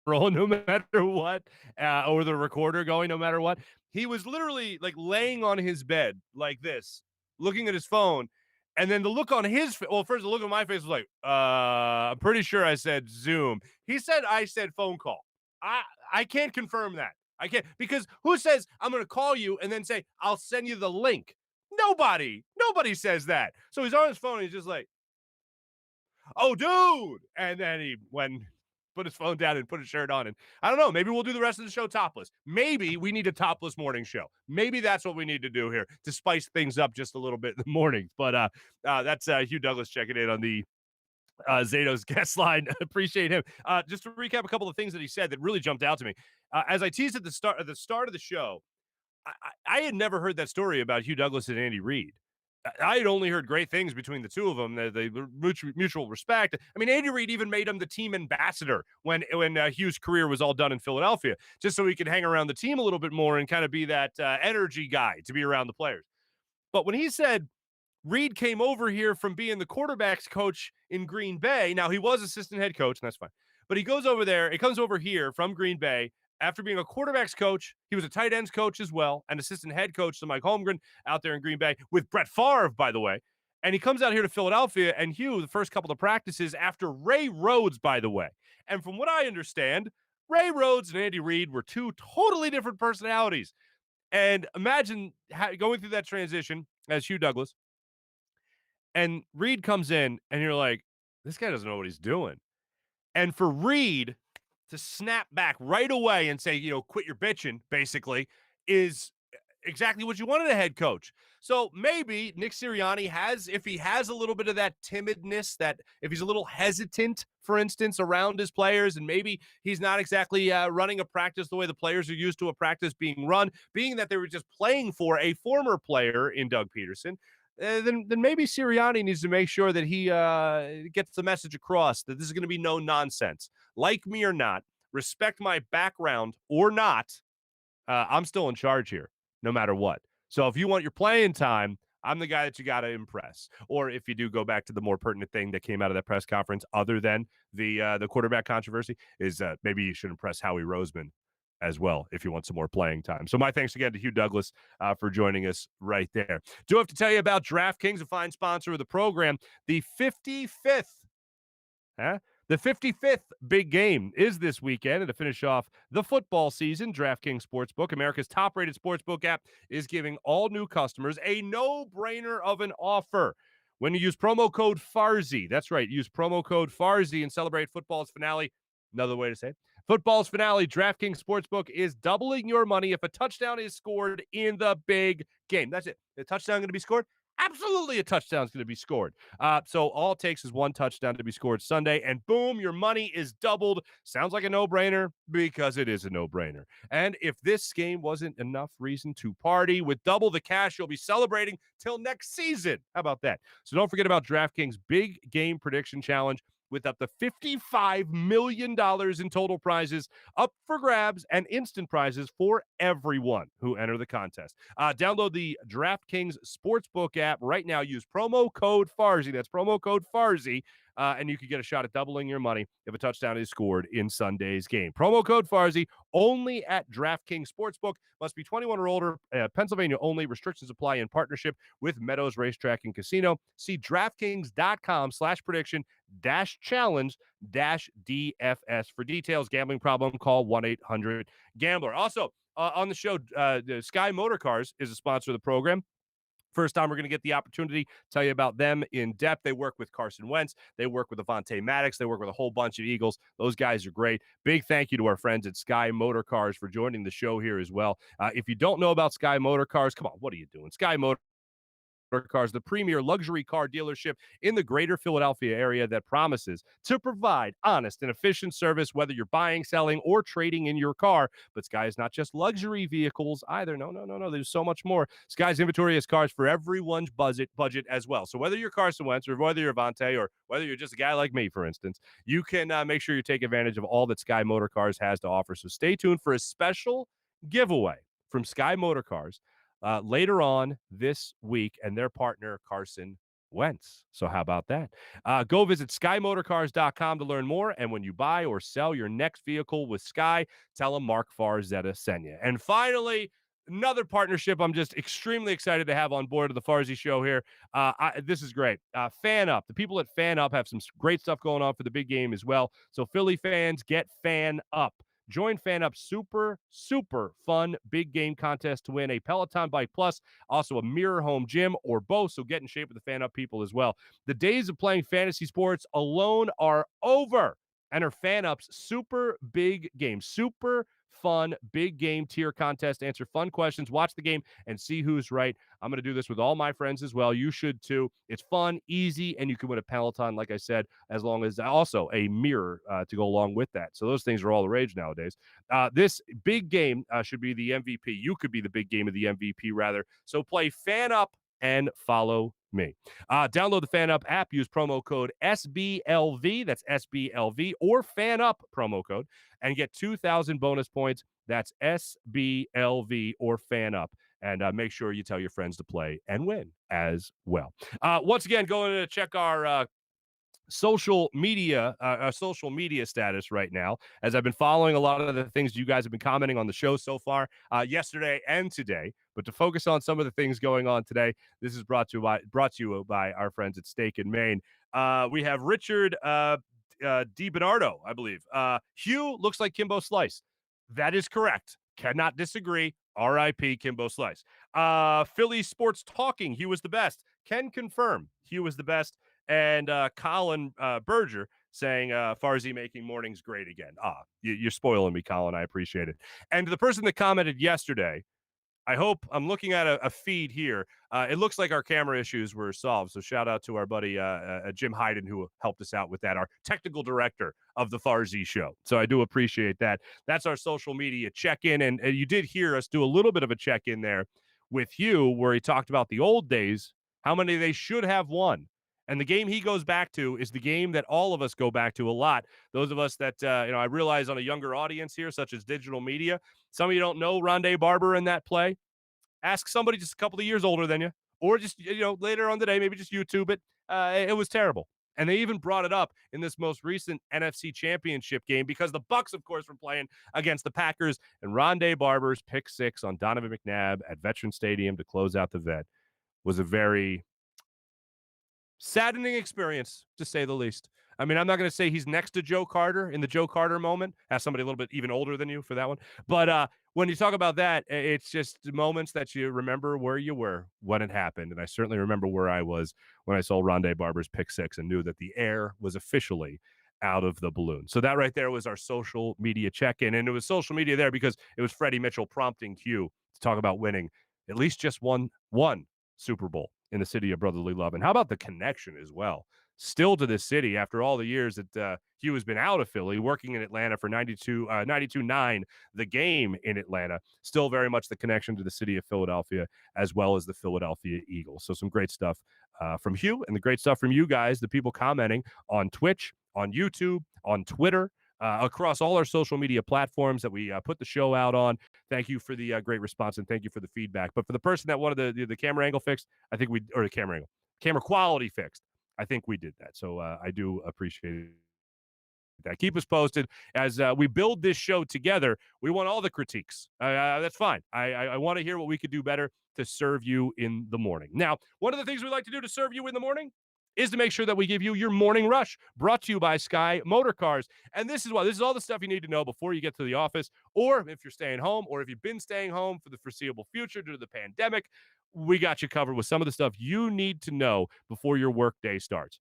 rolling no matter what, or the recorder going no matter what. He was literally like laying on his bed like this, looking at his phone. And then the look on his face, well, first the look on my face was like, I'm pretty sure I said Zoom. He said I said phone call. I can't confirm that. I can't, because who says I'm going to call you and then say, I'll send you the link? Nobody says that. So he's on his phone and he's just like, oh, dude. And then he put his phone down and put his shirt on. And I don't know, maybe we'll do the rest of the show topless. Maybe we need a topless morning show. Maybe that's what we need to do here to spice things up just a little bit in the mornings. But that's Hugh Douglas checking in on the Zato's guest line. Appreciate him. Just to recap a couple of things that he said that really jumped out to me. As I teased at the start of the show, I had never heard that story about Hugh Douglas and Andy Reid. I had only heard great things between the two of them. The mutual respect. I mean, Andy Reid even made him the team ambassador when Hugh's career was all done in Philadelphia, just so he could hang around the team a little bit more and kind of be that energy guy to be around the players. But when he said Reid came over here from being the quarterback's coach in Green Bay, now he was assistant head coach, and that's fine. But he goes over there. He comes over here from Green Bay after being a quarterback's coach. He was a tight ends coach as well, and assistant head coach to Mike Holmgren out there in Green Bay with Brett Favre, by the way. And he comes out here to Philadelphia, and Hugh, the first couple of practices after Ray Rhodes, by the way. And from what I understand, Ray Rhodes and Andy Reid were two totally different personalities. And imagine going through that transition as Hugh Douglas, and Reid comes in, and you're like, this guy doesn't know what he's doing. And for Reid to snap back right away and say, quit your bitching, basically, is exactly what you wanted a head coach. So maybe Nick Sirianni if he has a little bit of that timidness, that if he's a little hesitant, for instance, around his players, and maybe he's not exactly running a practice the way the players are used to a practice being run, being that they were just playing for a former player in Doug Peterson, then maybe Sirianni needs to make sure that he gets the message across that this is going to be no nonsense. Like me or not, respect my background or not, I'm still in charge here, no matter what. So if you want your playing time, I'm the guy that you got to impress. Or if you do go back to the more pertinent thing that came out of that press conference, other than the quarterback controversy, is maybe you should impress Howie Roseman as well if you want some more playing time. So my thanks again to Hugh Douglas for joining us right there. Do have to tell you about DraftKings, a fine sponsor of the program. The 55th big game is this weekend, and to finish off the football season, DraftKings Sportsbook, America's top-rated sportsbook app, is giving all new customers a no-brainer of an offer. When you use promo code Farzy, that's right, use promo code Farzy and celebrate football's finale. Another way to say it. Football's finale, DraftKings Sportsbook is doubling your money if a touchdown is scored in the big game. That's it. The touchdown going to be scored? Absolutely, a touchdown is going to be scored. So all it takes is one touchdown to be scored Sunday, and boom, your money is doubled. Sounds like a no-brainer because it is a no-brainer. And if this game wasn't enough reason to party, with double the cash you'll be celebrating till next season. How about that? So don't forget about DraftKings Big Game Prediction Challenge, with up to $55 million in total prizes up for grabs and instant prizes for everyone who enter the contest. Download the DraftKings Sportsbook app right now. Use promo code Farzy. That's promo code Farzy. And you can get a shot at doubling your money if a touchdown is scored in Sunday's game. Promo code Farzy only at DraftKings Sportsbook. Must be 21 or older. Pennsylvania only. Restrictions apply in partnership with Meadows Racetrack and Casino. See DraftKings.com/prediction-challenge-DFS for details. Gambling problem? Call 1-800-GAMBLER. Also, on the show, Sky Motor Cars is a sponsor of the program. First time we're going to get the opportunity to tell you about them in depth. They work with Carson Wentz. They work with Avonte Maddox. They work with a whole bunch of Eagles. Those guys are great. Big thank you to our friends at Sky Motor Cars for joining the show here as well. If you don't know about Sky Motor Cars, come on, what are you doing? Sky Motor Cars, the premier luxury car dealership in the greater Philadelphia area that promises to provide honest and efficient service, whether you're buying, selling, or trading in your car. But Sky is not just luxury vehicles either. No. There's so much more. Sky's inventory has cars for everyone's budget as well. So whether you're Carson Wentz or whether you're Avonte or whether you're just a guy like me, for instance, you can make sure you take advantage of all that Sky Motor Cars has to offer. So stay tuned for a special giveaway from Sky Motor Cars later on this week and their partner, Carson Wentz. So how about that? Go visit SkyMotorcars.com to learn more. And when you buy or sell your next vehicle with Sky, tell them Marc Farzy sent you. And finally, another partnership I'm just extremely excited to have on board of the Farzy Show here. This is great. Fan Up. The people at Fan Up have some great stuff going on for the big game as well. So Philly fans, get Fan Up. Join Fan Up's super fun big game contest to win a Peloton Bike Plus, also a Mirror Home Gym, or both. So get in shape with the Fan Up people as well. The days of playing fantasy sports alone are over. Enter Fan Up's super big game, super fun big game tier contest. Answer fun questions, watch the game, and see who's right. I'm going to do this with all my friends as well. You should too. It's fun, easy, and you can win a Peloton, like I said, as long as also a mirror to go along with that. So those things are all the rage nowadays. This big game should be the MVP. You could be the big game of the MVP, rather. So play Fan Up and follow me. Download the Fan Up app. Use promo code SBLV. That's SBLV or Fan Up promo code and get 2,000 bonus points. That's SBLV or Fan Up. And make sure you tell your friends to play and win as well. Once again, going to check our social media status right now, as I've been following a lot of the things you guys have been commenting on the show so far yesterday and today. But to focus on some of the things going on today, this is brought to you by our friends at Steak and Maine. We have Richard DiBernardo, I believe. Hugh looks like Kimbo Slice. That is correct. Cannot disagree. R.I.P. Kimbo Slice. Philly Sports Talking. Hugh was the best. Can confirm. Hugh was the best. And Colin Berger saying Farzy making mornings great again. You're spoiling me, Colin. I appreciate it. And the person that commented yesterday, I hope I'm looking at a feed here. It looks like our camera issues were solved. So shout out to our buddy Jim Hyden, who helped us out with that, our technical director of the Farzy Show. So I do appreciate that. That's our social media check-in. And you did hear us do a little bit of a check-in there with Hugh, where he talked about the old days, how many they should have won. And the game he goes back to is the game that all of us go back to a lot. Those of us that, I realize on a younger audience here, such as digital media, some of you don't know Rondé Barber in that play. Ask somebody just a couple of years older than you, or just, later on today, maybe just YouTube it. It was terrible. And they even brought it up in this most recent NFC Championship game because the Bucs, of course, were playing against the Packers, and Rondé Barber's pick six on Donovan McNabb at Veterans Stadium to close out the vet was a very saddening experience, to say the least. I mean, I'm not going to say he's next to Joe Carter in the Joe Carter moment. Ask somebody a little bit even older than you for that one. But when you talk about that, it's just moments that you remember where you were when it happened. And I certainly remember where I was when I saw Rondé Barber's pick six and knew that the air was officially out of the balloon. So that right there was our social media check-in. And it was social media there because it was Freddie Mitchell prompting Hugh to talk about winning at least just one Super Bowl in the city of brotherly love. And how about the connection as well? Still to this city after all the years that Hugh has been out of Philly, working in Atlanta for 92-9, the game in Atlanta, still very much the connection to the city of Philadelphia as well as the Philadelphia Eagles. So some great stuff from Hugh and the great stuff from you guys, the people commenting on Twitch, on YouTube, on Twitter, across all our social media platforms that we put the show out on. Thank you for the great response and thank you for the feedback. But for the person that wanted the camera angle fixed, I think camera quality fixed, I think we did that. So I do appreciate that. Keep us posted as we build this show together. We want all the critiques. That's fine. I want to hear what we could do better to serve you in the morning. Now, one of the things we like to do to serve you in the morning is to make sure that we give you your morning rush, brought to you by Sky Motor Cars. And this is all the stuff you need to know before you get to the office, or if you're staying home, or if you've been staying home for the foreseeable future due to the pandemic. we got you covered with some of the stuff you need to know before your workday starts.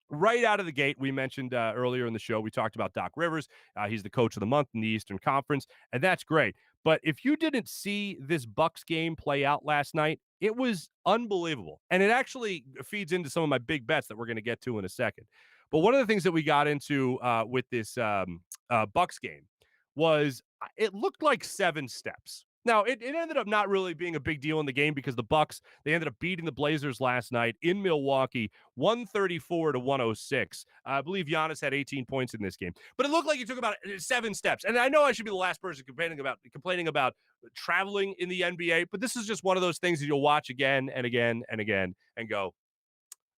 Right out of the gate, we mentioned earlier in the show, we talked about Doc Rivers. He's the coach of the month in the Eastern Conference, and that's great. But if you didn't see this Bucks game play out last night, it was unbelievable. And it actually feeds into some of my big bets that we're going to get to in a second. But one of the things that we got into with this Bucks game was it looked like 7 steps. Now, it ended up not really being a big deal in the game because the Bucks, they ended up beating the Blazers last night in Milwaukee, 134-106. I believe Giannis had 18 points in this game. But it looked like he took about 7 steps. And I know I should be the last person complaining about traveling in the NBA, but this is just one of those things that you'll watch again and again and again and go,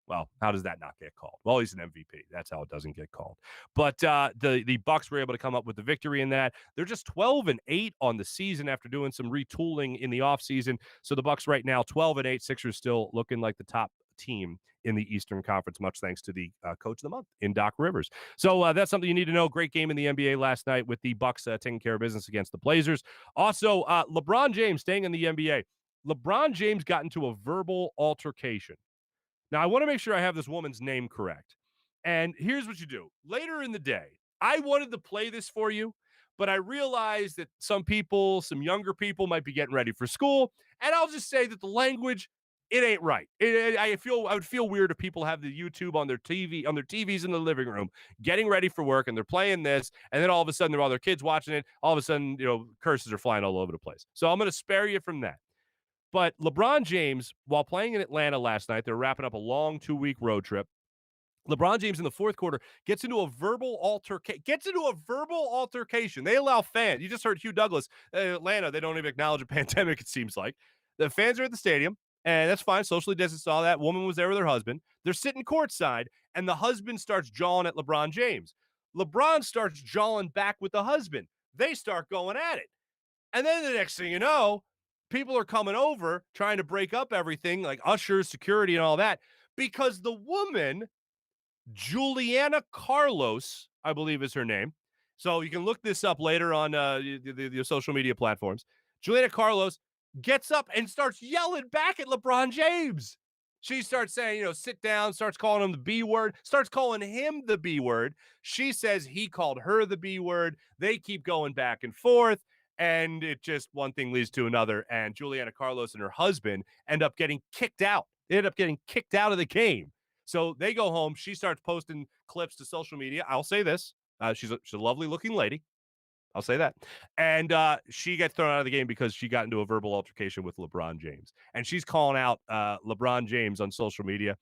well, how does that not get called? Well, he's an MVP. That's how it doesn't get called. But the Bucks were able to come up with the victory in that. They're just 12-8 on the season after doing some retooling in the offseason. So the Bucks right now 12-8. Sixers still looking like the top team in the Eastern Conference, much thanks to the coach of the month in Doc Rivers. So that's something you need to know. Great game in the NBA last night with the Bucks taking care of business against the Blazers. Also, LeBron James staying in the NBA. LeBron James got into a verbal altercation. Now, I want to make sure I have this woman's name correct. And here's what you do. Later in the day, I wanted to play this for you, but I realized that some younger people might be getting ready for school. And I'll just say that the language, it ain't right. I would feel weird if people have the YouTube on their TVs in the living room, getting ready for work, and they're playing this, and then all of a sudden, there are all their kids watching it. All of a sudden, curses are flying all over the place. So I'm going to spare you from that. But LeBron James, while playing in Atlanta last night, they're wrapping up a long 2-week road trip. LeBron James in the fourth quarter gets into a verbal altercation. They allow fans. You just heard Hugh Douglas. Atlanta, they don't even acknowledge a pandemic, it seems like. The fans are at the stadium, and that's fine. Socially distanced, all that. Woman was there with her husband. They're sitting courtside, and the husband starts jawing at LeBron James. LeBron starts jawing back with the husband. They start going at it. And then the next thing you know, people are coming over trying to break up everything, like ushers, security, and all that, because the woman, Juliana Carlos, I believe is her name. So you can look this up later on the social media platforms. Juliana Carlos gets up and starts yelling back at LeBron James. She starts saying, sit down, starts calling him the B word, starts calling him the B word. She says he called her the B word. They keep going back and forth. And it just one thing leads to another. And Juliana Carlos and her husband end up getting kicked out. They end up getting kicked out of the game. So they go home. She starts posting clips to social media. I'll say this. She's a lovely looking lady. I'll say that. And she gets thrown out of the game because she got into a verbal altercation with LeBron James. And she's calling out LeBron James on social media.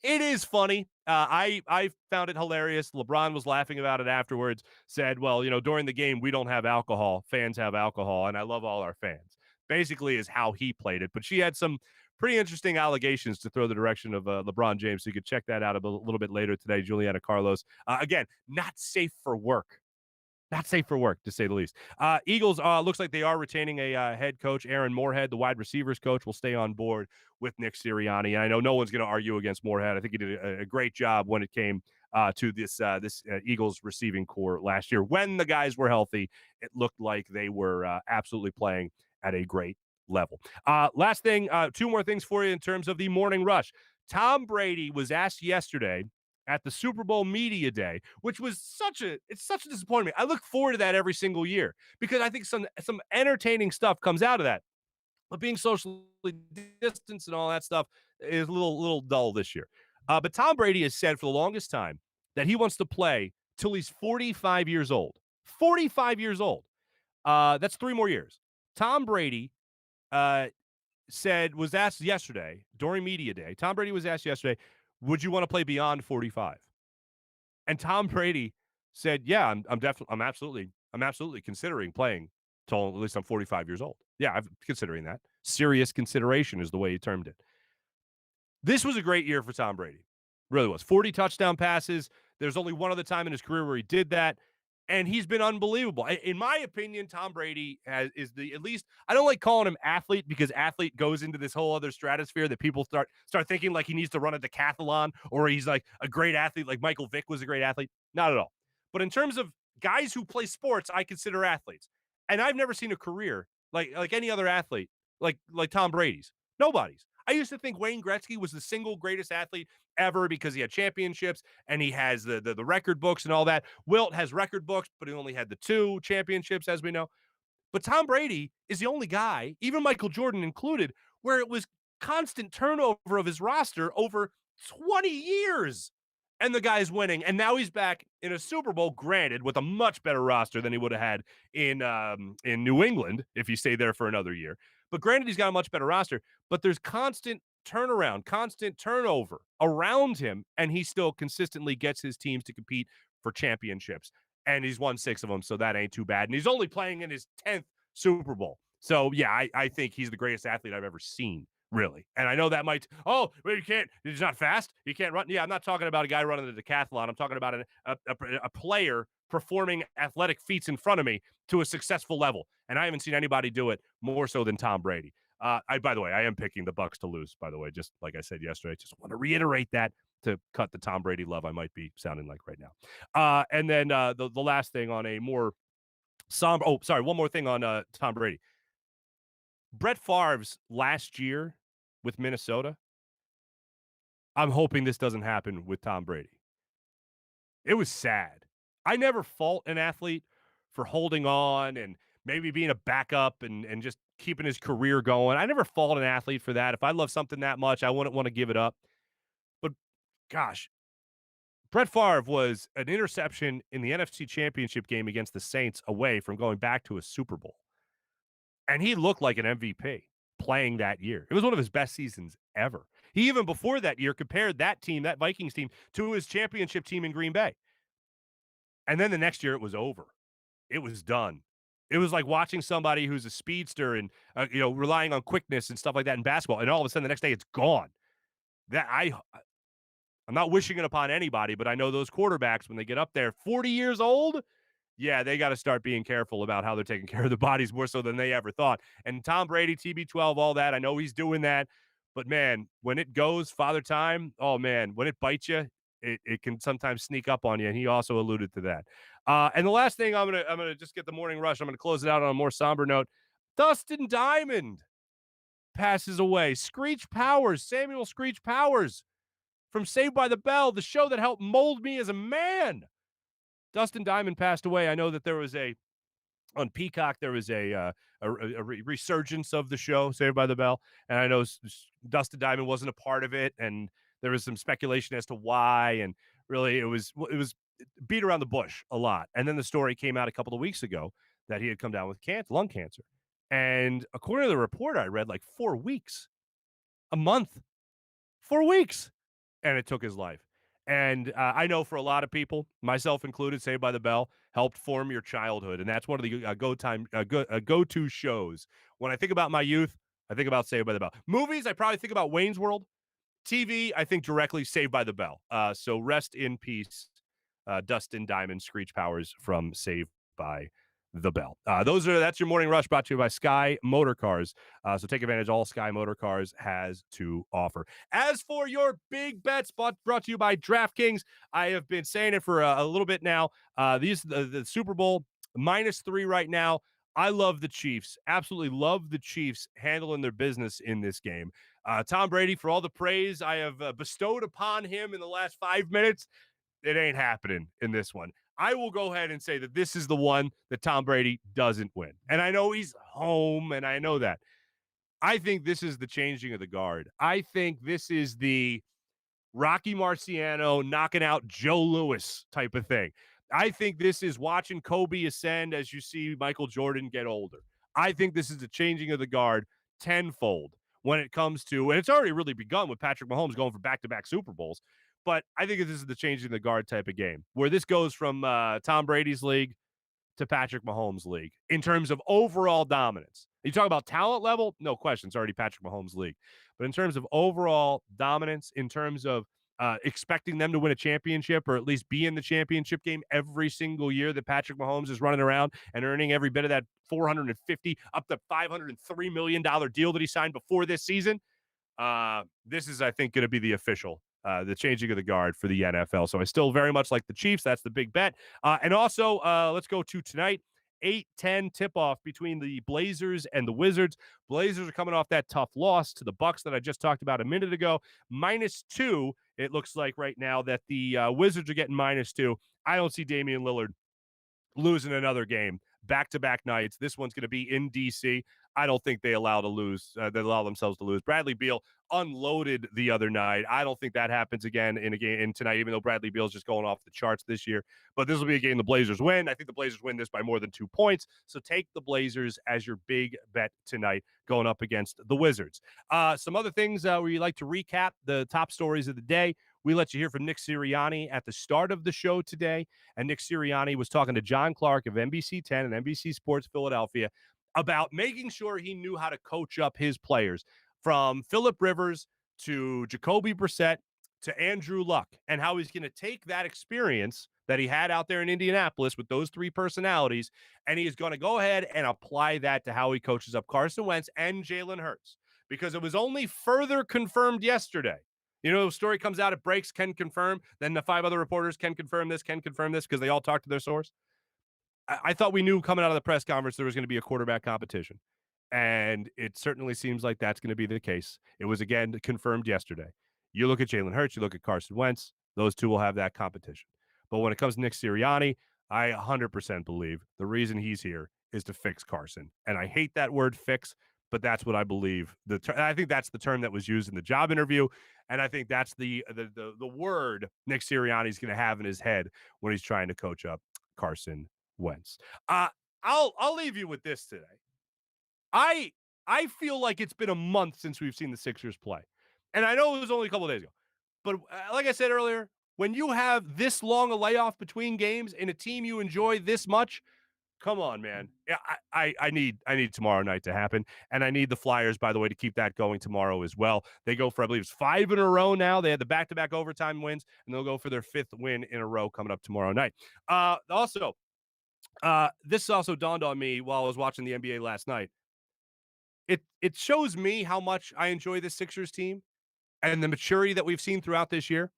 It is funny. I found it hilarious. LeBron was laughing about it afterwards, said, well, during the game, we don't have alcohol. Fans have alcohol, and I love all our fans. Basically is how he played it. But she had some pretty interesting allegations to throw the direction of LeBron James. So you could check that out a little bit later today. Juliana Carlos. Again, not safe for work. Not safe for work, to say the least. Eagles looks like they are retaining a head coach. Aaron Moorhead, the wide receivers coach, will stay on board with Nick Sirianni. And I know no one's going to argue against Moorhead. I think he did a great job when it came to this Eagles receiving core last year. When the guys were healthy, it looked like they were absolutely playing at a great level. Last thing, 2 more things for you in terms of the morning rush. Tom Brady was asked yesterday at the Super Bowl Media Day, which was such a disappointment. I look forward to that every single year because I think some entertaining stuff comes out of that. But being socially distanced and all that stuff is a little dull this year. But Tom Brady has said for the longest time that he wants to play till he's 45 years old. 45 years old. That's 3 more years. Tom Brady was asked yesterday during Media Day. Tom Brady was asked yesterday, would you want to play beyond 45? And Tom Brady said, yeah, I'm absolutely considering playing till at least I'm 45 years old. Yeah, I'm considering that. Serious consideration is the way he termed it. This was a great year for Tom Brady. Really was. 40 touchdown passes. There's only one other time in his career where he did that. And he's been unbelievable. In my opinion, Tom Brady is at least, I don't like calling him athlete because athlete goes into this whole other stratosphere that people start thinking like he needs to run a decathlon or he's like a great athlete, like Michael Vick was a great athlete. Not at all. But in terms of guys who play sports, I consider athletes. And I've never seen a career like any other athlete like Tom Brady's. Nobody's. I used to think Wayne Gretzky was the single greatest athlete ever because he had championships and he has the record books and all that. Wilt has record books, but he only had the 2 championships, as we know. But Tom Brady is the only guy, even Michael Jordan included, where it was constant turnover of his roster over 20 years. And the guy's winning. And now he's back in a Super Bowl, granted, with a much better roster than he would have had in New England if he stayed there for another year. But granted, he's got a much better roster. But there's constant turnaround, constant turnover around him, and he still consistently gets his teams to compete for championships. And he's won 6 of them, so that ain't too bad. And he's only playing in his 10th Super Bowl. So, yeah, I think he's the greatest athlete I've ever seen, really. And I know that might, well, you can't, he's not fast. You can't run. Yeah, I'm not talking about a guy running the decathlon. I'm talking about a player performing athletic feats in front of me to a successful level. And I haven't seen anybody do it more so than Tom Brady. By the way, I am picking the Bucs to lose, by the way, just like I said yesterday. Just want to reiterate that to cut the Tom Brady love I might be sounding like right now. And then the last thing on a more somber, one more thing on Tom Brady. Brett Favre's last year with Minnesota, I'm hoping this doesn't happen with Tom Brady. It was sad. I never fault an athlete for holding on and maybe being a backup and just keeping his career going. I never fault an athlete for that. If I love something that much, I wouldn't want to give it up. But gosh, Brett Favre was an interception in the NFC Championship game against the Saints away from going back to a Super Bowl. And he looked like an MVP playing that year. It was one of his best seasons ever. He even before that year compared that team, that Vikings team, to his championship team in Green Bay. And then the next year it was over. It was done. It was like watching somebody who's a speedster and relying on quickness and stuff like that in basketball, and all of a sudden the next day it's gone. I'm not wishing it upon anybody, but I know those quarterbacks when they get up there 40 years old, yeah, they got to start being careful about how they're taking care of the bodies more so than they ever thought. And Tom Brady, TB12, all that, I know he's doing that. But, man, when it goes Father Time, oh, man, when it bites you, it can sometimes sneak up on you, and he also alluded to that. And the last thing I'm gonna just get the morning rush. I'm going to close it out on a more somber note. Dustin Diamond passes away. Samuel Screech Powers from Saved by the Bell, the show that helped mold me as a man. Dustin Diamond passed away. I know that there was on Peacock, there was a resurgence of the show Saved by the Bell, and I know Dustin Diamond wasn't a part of it, and there was some speculation as to why, and really it was beat around the bush a lot. And then the story came out a couple of weeks ago that he had come down with lung cancer, and according to the report I read, like 4 weeks, a month, 4 weeks, and it took his life. And I know for a lot of people, myself included, Saved by the Bell helped form your childhood, and that's one of the go-to shows. When I think about my youth, I think about Saved by the Bell. Movies, I probably think about Wayne's World. TV, I think directly Saved by the Bell. So rest in peace, Dustin Diamond, Screech Powers from Saved by the Bell. That's your morning rush brought to you by Sky Motor Cars. So take advantage of all Sky Motor Cars has to offer. As for your big bets brought to you by DraftKings, I have been saying it for a little bit now. The Super Bowl -3 right now. I love the Chiefs. Absolutely love the Chiefs handling their business in this game. Tom Brady, for all the praise I have bestowed upon him in the last 5 minutes, it ain't happening in this one. I will go ahead and say that this is the one that Tom Brady doesn't win. And I know he's home, and I know that. I think this is the changing of the guard. I think this is the Rocky Marciano knocking out Joe Louis type of thing. I think this is watching Kobe ascend as you see Michael Jordan get older. I think this is the changing of the guard tenfold when it comes to, and it's already really begun with Patrick Mahomes going for back-to-back Super Bowls. But I think this is the changing the guard type of game where this goes from Tom Brady's league to Patrick Mahomes' league in terms of overall dominance. You talk about talent level, no question, it's already Patrick Mahomes' league. But in terms of overall dominance, in terms of expecting them to win a championship or at least be in the championship game every single year that Patrick Mahomes is running around and earning every bit of that $450 up to $503 million deal that he signed before this season, this is, I think, going to be the official the changing of the guard for the NFL. So I still very much like the Chiefs. That's the big bet. And also, let's go to tonight, 8:10 tip-off between the Blazers and the Wizards. Blazers are coming off that tough loss to the Bucks that I just talked about a minute ago. -2, it looks like right now that the Wizards are getting -2. I don't see Damian Lillard losing another game back-to-back nights. This one's going to be in D.C. I don't think they allow themselves to lose. Bradley Beal unloaded the other night. I don't think that happens again in a game in tonight, even though Bradley Beal's just going off the charts this year. But this will be a game the Blazers win. I think the Blazers win this by more than 2 points. So take the Blazers as your big bet tonight going up against the Wizards. Some other things we like to recap the top stories of the day. We let you hear from Nick Sirianni at the start of the show today. And Nick Sirianni was talking to John Clark of NBC 10 and NBC Sports Philadelphia about making sure he knew how to coach up his players, from Phillip Rivers to Jacoby Brissett to Andrew Luck, and how he's going to take that experience that he had out there in Indianapolis with those three personalities, and he's going to go ahead and apply that to how he coaches up Carson Wentz and Jalen Hurts, because it was only further confirmed yesterday. You know, the story comes out, it breaks, can confirm, then the 5 other reporters can confirm this, because they all talked to their source. I thought we knew coming out of the press conference there was going to be a quarterback competition, and it certainly seems like that's going to be the case. It was, again, confirmed yesterday. You look at Jalen Hurts, you look at Carson Wentz, those two will have that competition. But when it comes to Nick Sirianni, I 100% believe the reason he's here is to fix Carson. And I hate that word fix, but that's what I believe. I think that's the term that was used in the job interview, and I think that's the word Nick Sirianni is going to have in his head when he's trying to coach up Carson Wentz. I'll leave you with this today. I feel like it's been a month since we've seen the Sixers play, and I know it was only a couple of days ago. But like I said earlier, when you have this long a layoff between games in a team you enjoy this much, come on, man. Yeah, I need tomorrow night to happen, and I need the Flyers, by the way, to keep that going tomorrow as well. They go for, I believe it's 5 in a row now. They had the back-to-back overtime wins, and they'll go for their 5th win in a row coming up tomorrow night. This also dawned on me while I was watching the NBA last night. It shows me how much I enjoy the Sixers team and the maturity that we've seen throughout this year.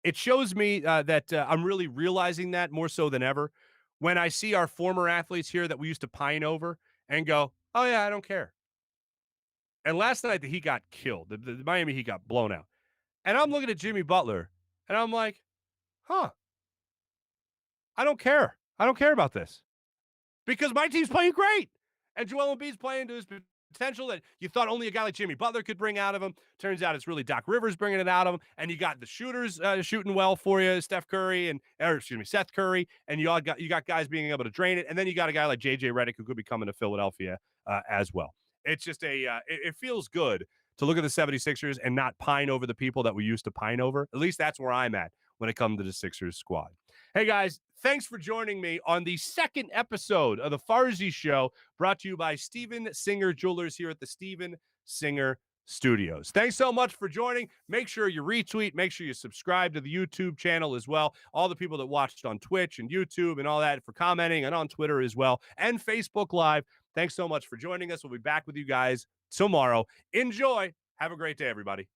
It shows me that I'm really realizing that more so than ever when I see our former athletes here that we used to pine over and go, oh, yeah, I don't care. And last night, the Heat got killed. The Miami Heat got blown out. And I'm looking at Jimmy Butler, and I'm like, I don't care. I don't care about this because my team's playing great. And Joel Embiid's playing to his potential that you thought only a guy like Jimmy Butler could bring out of him. Turns out it's really Doc Rivers bringing it out of him. And you got the shooters shooting well for you, Seth Curry, and you got guys being able to drain it. And then you got a guy like JJ Redick who could be coming to Philadelphia as well. It's just it feels good to look at the 76ers and not pine over the people that we used to pine over. At least that's where I'm at when it comes to the Sixers squad. Hey, guys, thanks for joining me on the second episode of the Farzy Show, brought to you by Steven Singer Jewelers here at the Steven Singer Studios. Thanks so much for joining. Make sure you retweet. Make sure you subscribe to the YouTube channel as well. All the people that watched on Twitch and YouTube and all that for commenting, and on Twitter as well, and Facebook Live. Thanks so much for joining us. We'll be back with you guys tomorrow. Enjoy. Have a great day, everybody.